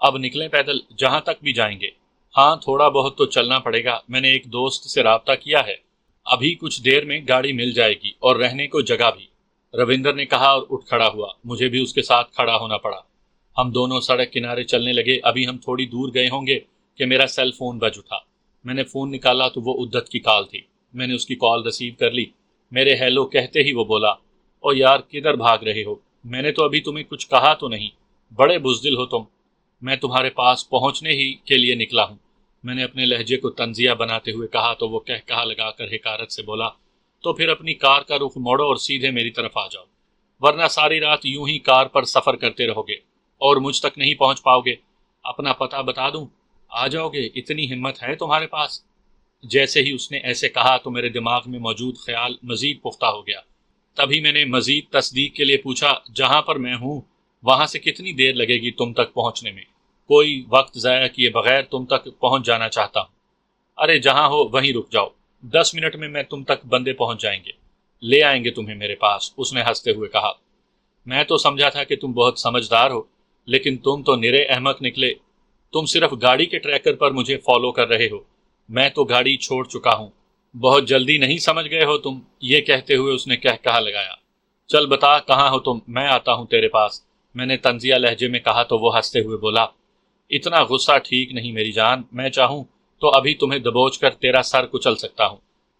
اب نکلیں پیدل، جہاں تک بھی جائیں گے۔ ہاں، تھوڑا بہت تو چلنا پڑے گا، میں نے ایک دوست سے رابطہ کیا ہے، ابھی کچھ دیر میں گاڑی مل جائے گی اور رہنے کو جگہ بھی، روندر نے کہا اور اٹھ کھڑا ہوا۔ مجھے بھی اس کے ساتھ کھڑا ہونا پڑا۔ ہم دونوں سڑک کنارے چلنے لگے۔ ابھی ہم تھوڑی دور گئے ہوں گے کہ میرا سیل فون بج اٹھا۔ میں نے فون نکالا تو وہ عدت کی کال تھی۔ میں نے اس کی کال ریسیو کر لی۔ میرے ہیلو کہتے ہی وہ بولا، او یار کدھر بھاگ رہے ہو؟ میں نے تو ابھی تمہیں کچھ کہا تو نہیں، بڑے بزدل ہو تم۔ میں تمہارے پاس پہنچنے ہی کے لیے نکلا ہوں۔ میں نے اپنے لہجے کو تنزیہ بناتے ہوئے کہا تو وہ کہا لگا کر حقارت سے بولا، تو پھر اپنی کار کا رخ موڑو اور سیدھے میری طرف آ جاؤ، ورنہ ساری رات یوں ہی کار پر سفر کرتے رہو گے اور مجھ تک نہیں پہنچ پاؤ گے۔ اپنا پتہ بتا دوں، آ جاؤ گے؟ اتنی ہمت ہے تمہارے پاس؟ جیسے ہی اس نے ایسے کہا تو میرے دماغ میں موجود خیال مزید پختہ ہو گیا۔ تبھی میں نے مزید تصدیق کے لیے پوچھا، جہاں پر میں ہوں وہاں سے کتنی دیر لگے گی تم تک پہنچنے میں؟ کوئی وقت ضائع کیے بغیر تم تک پہنچ جانا چاہتا ہوں۔ ارے جہاں ہو وہیں رک جاؤ، 10 منٹ میں تم تک بندے پہنچ جائیں گے، لے آئیں گے تمہیں میرے پاس، اس نے ہنستے ہوئے کہا۔ میں تو سمجھا تھا کہ تم بہت سمجھدار ہو، لیکن تم تو نرے احمق نکلے۔ تم صرف گاڑی کے ٹریکر پر مجھے فالو کر رہے ہو، میں تو گاڑی چھوڑ چکا ہوں۔ بہت جلدی نہیں سمجھ گئے ہو تم، یہ کہتے ہوئے اس نے کہا لگایا، چل بتا کہاں ہو تم، میں آتا ہوں تیرے پاس۔ میں نے طنزیہ لہجے میں کہا تو وہ ہنستے ہوئے بولا، اتنا غصہ ٹھیک نہیں میری جان، میں چاہوں تو ابھی تمہیں دبوچ کر تیرا سر کچل سکتا ہوں،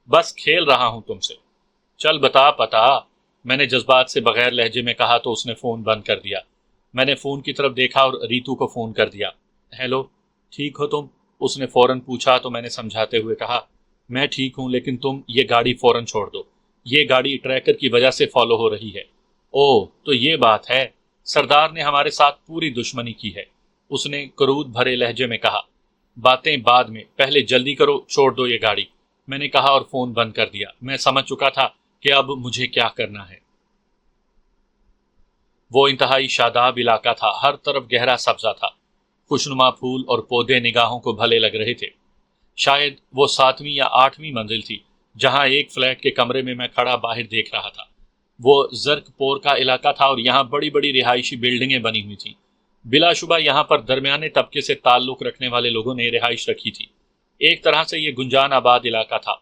بس کھیل رہا ہوں تم سے۔ چل بتا پتا، میں نے جذبات سے بغیر لہجے میں کہا تو اس نے فون بند کر دیا۔ میں نے فون کی طرف دیکھا اور ریتو کو فون کر دیا۔ ہیلو، ٹھیک ہو تم؟ اس نے فوراً پوچھا تو میں نے سمجھاتے ہوئے کہا، میں ٹھیک ہوں، لیکن تم یہ گاڑی فوراً چھوڑ دو، یہ گاڑی ٹریکر کی وجہ سے فالو ہو رہی ہے۔ اوہ تو یہ بات ہے، سردار نے ہمارے ساتھ پوری دشمنی کی ہے، اس نے کرود بھرے لہجے میں کہا۔ باتیں بعد میں، پہلے جلدی کرو، چھوڑ دو یہ گاڑی، میں نے کہا اور فون بند کر دیا۔ میں سمجھ چکا تھا کہ اب مجھے کیا کرنا ہے۔ وہ انتہائی شاداب علاقہ تھا، ہر طرف گہرا سبزہ تھا، خوشنما پھول اور پودے نگاہوں کو بھلے لگ رہے تھے۔ شاید وہ 7ویں یا 8ویں منزل تھی جہاں ایک فلیٹ کے کمرے میں کھڑا باہر دیکھ رہا تھا۔ وہ زرق پور کا علاقہ تھا اور یہاں بڑی بڑی رہائشی بلڈنگیں بنی ہوئی تھیں۔ بلا شبہ یہاں پر درمیانے طبقے سے تعلق رکھنے والے لوگوں نے رہائش رکھی تھی۔ ایک طرح سے یہ گنجان آباد علاقہ تھا۔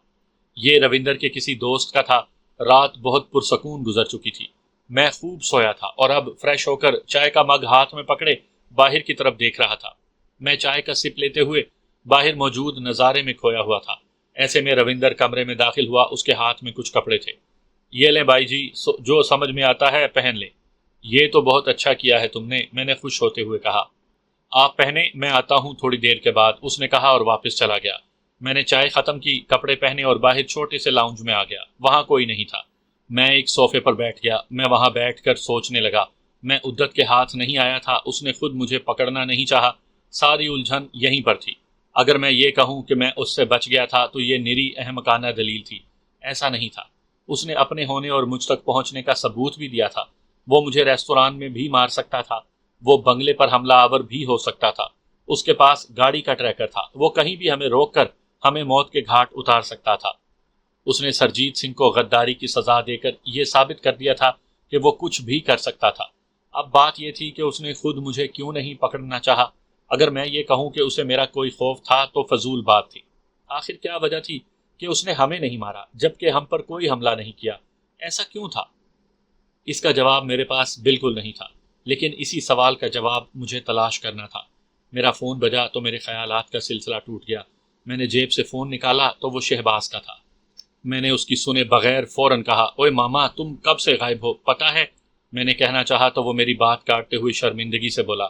یہ روندر کے کسی دوست کا تھا۔ رات بہت پرسکون گزر چکی تھی۔ میں خوب سویا تھا اور اب فریش ہو کر چائے کا مگ ہاتھ میں پکڑے باہر کی طرف دیکھ رہا تھا۔ میں چائے کا سپ لیتے ہوئے باہر موجود نظارے میں کھویا ہوا تھا۔ ایسے میں روندر کمرے میں داخل ہوا، اس کے ہاتھ میں کچھ کپڑے تھے۔ یہ لیں بھائی جی، جو سمجھ میں آتا ہے پہن لیں۔ یہ تو بہت اچھا کیا ہے تم نے، میں نے خوش ہوتے ہوئے کہا۔ آپ پہنے، میں آتا ہوں تھوڑی دیر کے بعد، اس نے کہا اور واپس چلا گیا۔ میں نے چائے ختم کی، کپڑے پہنے اور باہر چھوٹے سے لاؤنج میں آ گیا۔ وہاں کوئی نہیں تھا۔ میں ایک صوفے پر بیٹھ گیا۔ میں وہاں بیٹھ کر سوچنے لگا۔ میں عدت کے ہاتھ نہیں آیا تھا، اس نے خود مجھے پکڑنا نہیں چاہا، ساری الجھن یہیں پر تھی۔ اگر میں یہ کہوں کہ میں اس سے بچ گیا تھا تو یہ نری احمقانہ دلیل تھی۔ ایسا نہیں تھا۔ اس نے اپنے ہونے اور مجھ تک پہنچنے کا ثبوت بھی دیا تھا۔ وہ مجھے ریستوران میں بھی مار سکتا تھا، وہ بنگلے پر حملہ آور بھی ہو سکتا تھا، اس کے پاس گاڑی کا ٹریکر تھا، وہ کہیں بھی ہمیں روک کر ہمیں موت کے گھاٹ اتار سکتا تھا۔ اس نے سرجیت سنگھ کو غداری کی سزا دے کر یہ ثابت کر دیا تھا کہ وہ کچھ بھی کر سکتا تھا۔ اب بات یہ تھی کہ اس نے خود مجھے کیوں نہیں پکڑنا چاہا۔ اگر میں یہ کہوں کہ اسے میرا کوئی خوف تھا تو فضول بات تھی۔ آخر کیا وجہ تھی کہ اس نے ہمیں نہیں مارا جبکہ ہم پر کوئی حملہ نہیں کیا؟ ایسا کیوں تھا؟ اس کا جواب میرے پاس بالکل نہیں تھا، لیکن اسی سوال کا جواب مجھے تلاش کرنا تھا۔ میرا فون بجا تو میرے خیالات کا سلسلہ ٹوٹ گیا۔ میں نے جیب سے فون نکالا تو وہ شہباز کا تھا۔ میں نے اس کی سنے بغیر فوراً کہا، اوے ماما تم کب سے غائب ہو، پتہ ہے؟ میں نے کہنا چاہا تو وہ میری بات کاٹتے ہوئے شرمندگی سے بولا،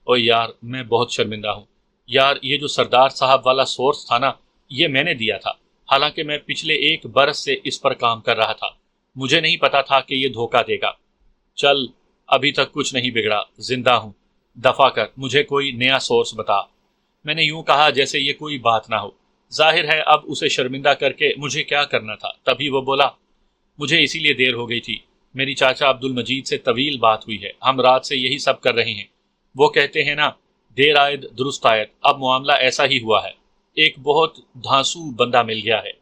اوے یار میں بہت شرمندہ ہوں یار، یہ جو سردار صاحب والا سورس تھا نا، یہ میں نے دیا تھا، حالانکہ میں پچھلے 1 برس سے اس پر کام کر رہا تھا۔ مجھے نہیں پتا تھا کہ یہ دھوکہ دے گا۔ چل ابھی تک کچھ نہیں بگڑا، زندہ ہوں، دفع کر، مجھے کوئی نیا سورس بتا۔ میں نے یوں کہا جیسے یہ کوئی بات نہ ہو۔ ظاہر ہے اب اسے شرمندہ کر کے مجھے کیا کرنا تھا۔ تبھی وہ بولا، مجھے اسی لیے دیر ہو گئی تھی، میری چاچا عبد المجید سے طویل بات ہوئی ہے، ہم رات سے یہی سب کر رہے ہیں۔ وہ کہتے ہیں نا، دیر آید درست آید، اب معاملہ ایسا ہی ہوا ہے۔ ایک بہت دھانسو بندہ مل گیا ہے۔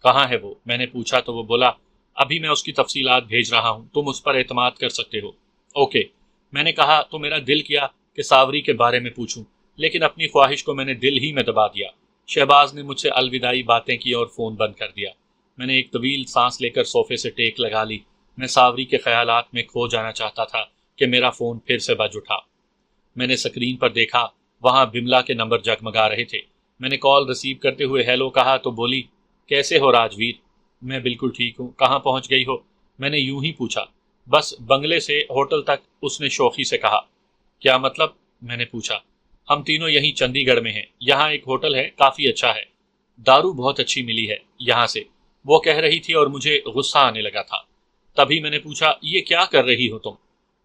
کہاں ہے وہ؟ میں نے پوچھا تو وہ بولا، ابھی میں اس کی تفصیلات بھیج رہا ہوں، تم اس پر اعتماد کر سکتے ہو۔ اوکے۔ میں نے کہا تو میرا دل کیا کہ ساوری کے بارے میں پوچھوں، لیکن اپنی خواہش کو میں نے دل ہی میں دبا دیا۔ شہباز نے مجھ سے الوداعی باتیں کی اور فون بند کر دیا۔ میں نے ایک طویل سانس لے کر صوفے سے ٹیک لگا لی۔ میں ساوری کے خیالات میں کھو جانا چاہتا تھا کہ میرا فون پھر سے بج اٹھا۔ میں نے اسکرین پر دیکھا، وہاں بملا کے نمبر جگمگا رہے تھے۔ میں نے کال ریسیو کرتے ہوئے ہیلو کہا تو بولی، کیسے ہو راجویر؟ میں بالکل ٹھیک ہوں، کہاں پہنچ گئی ہو؟ میں نے یوں ہی پوچھا۔ بس بنگلے سے ہوٹل تک، اس نے شوخی سے کہا۔ کیا مطلب؟ میں نے پوچھا۔ ہم تینوں یہیں چندی گڑھ میں ہیں، یہاں ایک ہوٹل ہے، کافی اچھا ہے، دارو بہت اچھی ملی ہے یہاں سے، وہ کہہ رہی تھی اور مجھے غصہ آنے لگا تھا۔ تبھی میں نے پوچھا، یہ کیا کر رہی ہو تم؟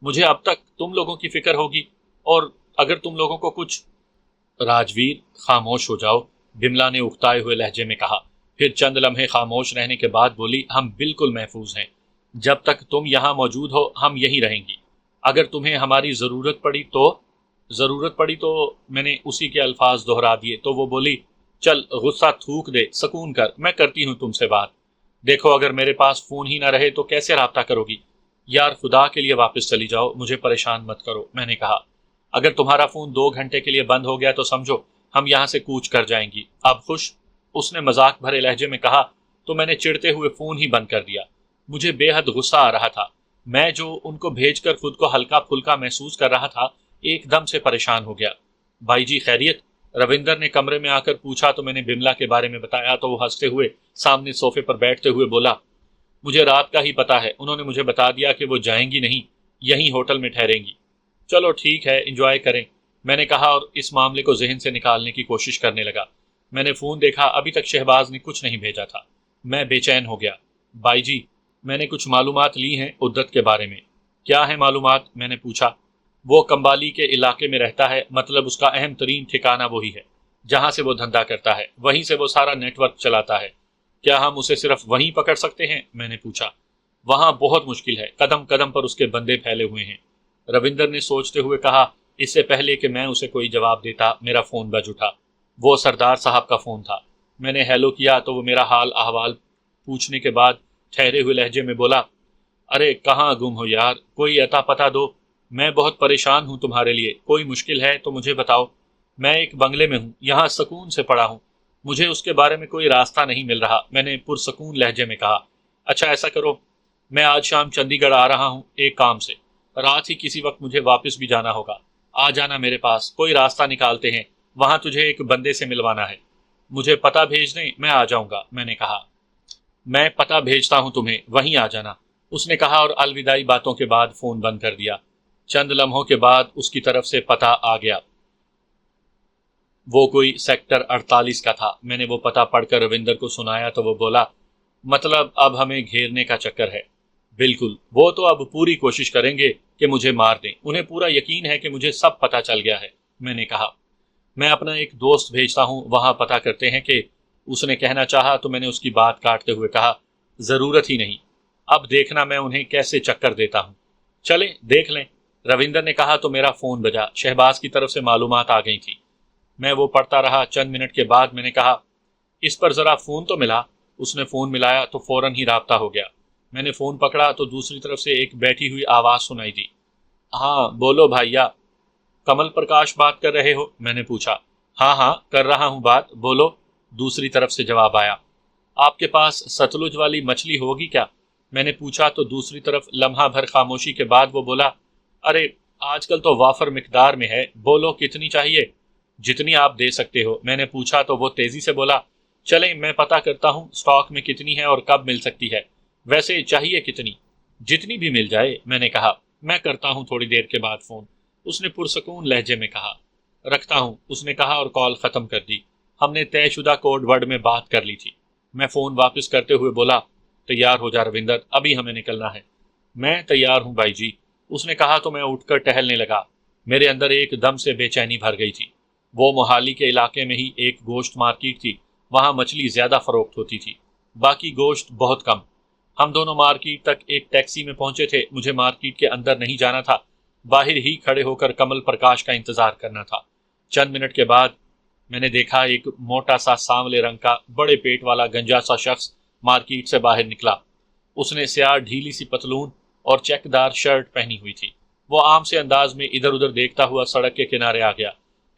مجھے اب تک تم لوگوں کی فکر ہوگی، اور اگر تم لوگوں کو کچھ… راجویر خاموش ہو جاؤ، بملا نے اکتائے ہوئے لہجے میں کہا۔ پھر چند لمحے خاموش رہنے کے بعد بولی، ہم بالکل محفوظ ہیں، جب تک تم یہاں موجود ہو ہم یہیں رہیں گی، اگر تمہیں ہماری ضرورت پڑی تو میں نے اسی کے الفاظ دہرا دیے تو وہ بولی، چل غصہ تھوک دے، سکون کر، میں کرتی ہوں تم سے بات۔ دیکھو اگر میرے پاس فون ہی نہ رہے تو کیسے رابطہ کرو گی؟ یار خدا کے لیے واپس چلی جاؤ، مجھے پریشان مت کرو، میں نے کہا۔ اگر تمہارا فون 2 گھنٹے کے لیے بند ہو گیا تو سمجھو ہم یہاں سے کوچ کر جائیں گی، اب خوش؟ اس نے مذاق بھرے لہجے میں کہا تو میں نے چڑھتے ہوئے فون ہی بند کر دیا۔ مجھے بے حد غصہ آ رہا تھا، میں جو ان کو بھیج کر خود کو ہلکا پھلکا محسوس کر رہا تھا ایک دم سے پریشان ہو گیا۔ بھائی جی خیریت؟ روندر نے کمرے میں آ کر پوچھا تو میں نے بملا کے بارے میں بتایا تو وہ ہنستے ہوئے سامنے صوفے پر بیٹھتے ہوئے بولا، مجھے رات کا ہی پتا ہے، انہوں نے مجھے بتا دیا کہ وہ جائیں گی نہیں، یہیں ہوٹل میں ٹھہریں گی۔ چلو ٹھیک ہے، انجوائے کریں، میں نے کہا اور اس معاملے کو ذہن سے نکالنے کی کوشش کرنے لگا۔ میں نے فون دیکھا، ابھی تک شہباز نے کچھ نہیں بھیجا تھا۔ میں بے چین ہو گیا۔ بھائی جی، میں نے کچھ معلومات لی ہیں عدت کے بارے میں۔ کیا ہے معلومات؟ میں نے پوچھا۔ وہ کمبالی کے علاقے میں رہتا ہے، مطلب اس کا اہم ترین ٹھکانہ وہی ہے جہاں سے وہ دھندا کرتا ہے، وہیں سے وہ سارا نیٹ ورک چلاتا ہے۔ کیا ہم اسے صرف وہیں پکڑ سکتے ہیں؟ میں نے پوچھا۔ وہاں بہت مشکل ہے، قدم قدم پر اس کے بندے پھیلے ہوئے ہیں، روندر نے سوچتے ہوئے کہا۔ اس سے پہلے کہ میں اسے کوئی جواب دیتا میرا فون بج اٹھا۔ وہ سردار صاحب کا فون تھا۔ میں نے ہیلو کیا تو وہ میرا حال احوال پوچھنے کے بعد ٹھہرے ہوئے لہجے میں بولا، ارے کہاں گم ہو یار، کوئی عطا پتہ دو، میں بہت پریشان ہوں تمہارے لیے، کوئی مشکل ہے تو مجھے بتاؤ۔ میں ایک بنگلے میں ہوں، یہاں سکون سے پڑا ہوں، مجھے اس کے بارے میں کوئی راستہ نہیں مل رہا، میں نے پرسکون لہجے میں کہا۔ اچھا ایسا کرو، میں آج شام چندی گڑھ آ رہا ہوں ایک کام سے، رات ہی کسی وقت مجھے واپس بھی جانا ہوگا، آ جانا میرے پاس، کوئی راستہ نکالتے ہیں، وہاں تجھے ایک بندے سے ملوانا ہے، مجھے پتہ بھیج دیں، میں آ جاؤں گا، میں نے کہا۔ میں پتہ بھیجتا ہوں تمہیں، وہیں آ جانا، اس نے کہا اور الوداعی باتوں کے بعد فون بند کر دیا۔ چند لمحوں کے بعد اس کی طرف سے پتہ آ گیا، وہ کوئی سیکٹر 48 کا تھا۔ میں نے وہ پتہ پڑھ کر روندر کو سنایا تو وہ بولا، مطلب اب ہمیں گھیرنے کا چکر ہے؟ بالکل، وہ تو اب پوری کوشش کریں گے کہ مجھے مار دیں، انہیں پورا یقین ہے کہ مجھے سب پتہ چل گیا ہے، میں نے کہا۔ میں اپنا ایک دوست بھیجتا ہوں، وہاں پتہ کرتے ہیں کہ… اس نے کہنا چاہا تو میں نے اس کی بات کاٹتے ہوئے کہا، ضرورت ہی نہیں، اب دیکھنا میں انہیں کیسے چکر دیتا ہوں، چلیں دیکھ لیں۔ روندر نے کہا تو میرا فون بجا، شہباز کی طرف سے معلومات آ گئی تھی۔ میں وہ پڑھتا رہا، چند منٹ کے بعد میں نے کہا، اس پر ذرا فون تو ملا۔ اس نے فون ملایا تو فوراً ہی رابطہ ہو گیا۔ میں نے فون پکڑا تو دوسری طرف سے ایک بیٹھی ہوئی آواز سنائی دی، ہاں بولو بھائیا، کمل پرکاش بات کر رہے ہو؟ میں نے پوچھا۔ ہاں ہاں کر رہا ہوں بات، بولو، دوسری طرف سے جواب آیا۔ آپ کے پاس ستلج والی مچھلی ہوگی کیا؟ میں نے پوچھا تو دوسری طرف لمحہ بھر خاموشی کے بعد وہ بولا، ارے آج کل تو وافر مقدار میں ہے، بولو کتنی چاہیے؟ جتنی آپ دے سکتے ہو، میں نے پوچھا تو وہ تیزی سے بولا، چلیں میں پتہ کرتا ہوں سٹاک میں کتنی ہے اور کب مل سکتی ہے، ویسے چاہیے کتنی؟ جتنی بھی مل جائے، میں نے کہا۔ میں کرتا ہوں تھوڑی دیر کے بعد فون، اس نے پرسکون لہجے میں کہا۔ رکھتا ہوں، اس نے کہا اور کال ختم کر دی۔ ہم نے طے شدہ کوڈ ورڈ میں بات کر لی تھی۔ میں فون واپس کرتے ہوئے بولا، تیار ہو جا روندر، ابھی ہمیں نکلنا ہے۔ میں تیار ہوں بھائی جی، اس نے کہا تو میں اٹھ کر ٹہلنے لگا۔ میرے اندر ایک دم سے بے چینی بھر گئی تھی۔ وہ موہالی کے علاقے میں ہی ایک گوشت مارکیٹ تھی، وہاں مچھلی زیادہ فروخت ہوتی تھی، باقی گوشت بہت کم۔ ہم دونوں مارکیٹ تک ایک ٹیکسی میں پہنچے تھے، مجھے مارکیٹ کے اندر نہیں جانا تھا، باہر ہی کھڑے ہو کر کمل پرکاش کا انتظار کرنا تھا۔ چند منٹ کے بعد میں نے دیکھا ایک موٹا سا سانولے رنگ کا بڑے پیٹ والا گنجا سا شخص مارکیٹ سے باہر نکلا۔ اس نے سیاہ ڈھیلی سی پتلون اور چیک دار شرٹ پہنی ہوئی تھی۔ وہ عام سے انداز میں ادھر ادھر دیکھتا ہوا سڑک کے کنارے آ گیا،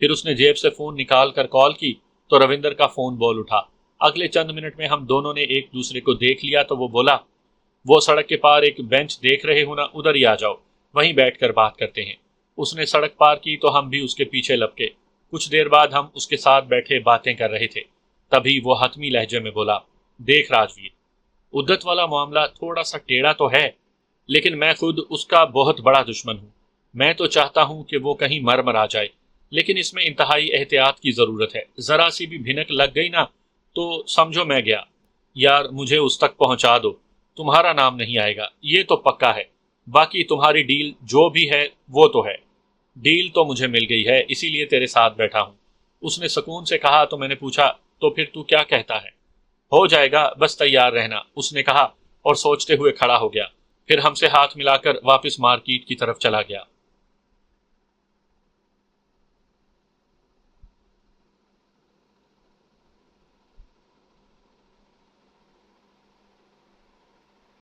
پھر اس نے جیب سے فون نکال کر کال کی تو روندر کا فون بول اٹھا۔ اگلے چند منٹ میں ہم دونوں نے ایک دوسرے کو دیکھ لیا تو وہ بولا، وہ سڑک کے پار ایک بینچ دیکھ رہے ہو نا، ادھر ہی آ جاؤ، وہیں بیٹھ کر بات کرتے ہیں۔ اس نے سڑک پار کی تو ہم بھی اس کے پیچھے لپکے۔ کچھ دیر بعد ہم اس کے ساتھ بیٹھے باتیں کر رہے تھے، تبھی وہ حتمی لہجے میں بولا، دیکھ راجویر، عدت والا معاملہ تھوڑا سا ٹیڑھا تو ہے، لیکن میں خود اس کا بہت بڑا دشمن ہوں۔ میں تو چاہتا ہوں کہ وہ کہیں مر مر آ جائے، لیکن اس میں انتہائی احتیاط کی ضرورت ہے۔ ذرا سی بھی بھنک لگ گئی نا تو سمجھو میں گیا۔ یار مجھے اس تک پہنچا دو، تمہارا نام نہیں آئے گا، یہ تو پکا ہے۔ باقی تمہاری ڈیل جو بھی ہے وہ تو ہے۔ ڈیل تو مجھے مل گئی ہے، اسی لیے تیرے ساتھ بیٹھا ہوں۔ اس نے سکون سے کہا تو میں نے پوچھا، تو پھر تو کیا کہتا ہے؟ ہو جائے گا، بس تیار رہنا، اس نے کہا اور سوچتے ہوئے کھڑا ہو گیا۔ پھر ہم سے ہاتھ ملا کر واپس مارکیٹ کی طرف چلا گیا۔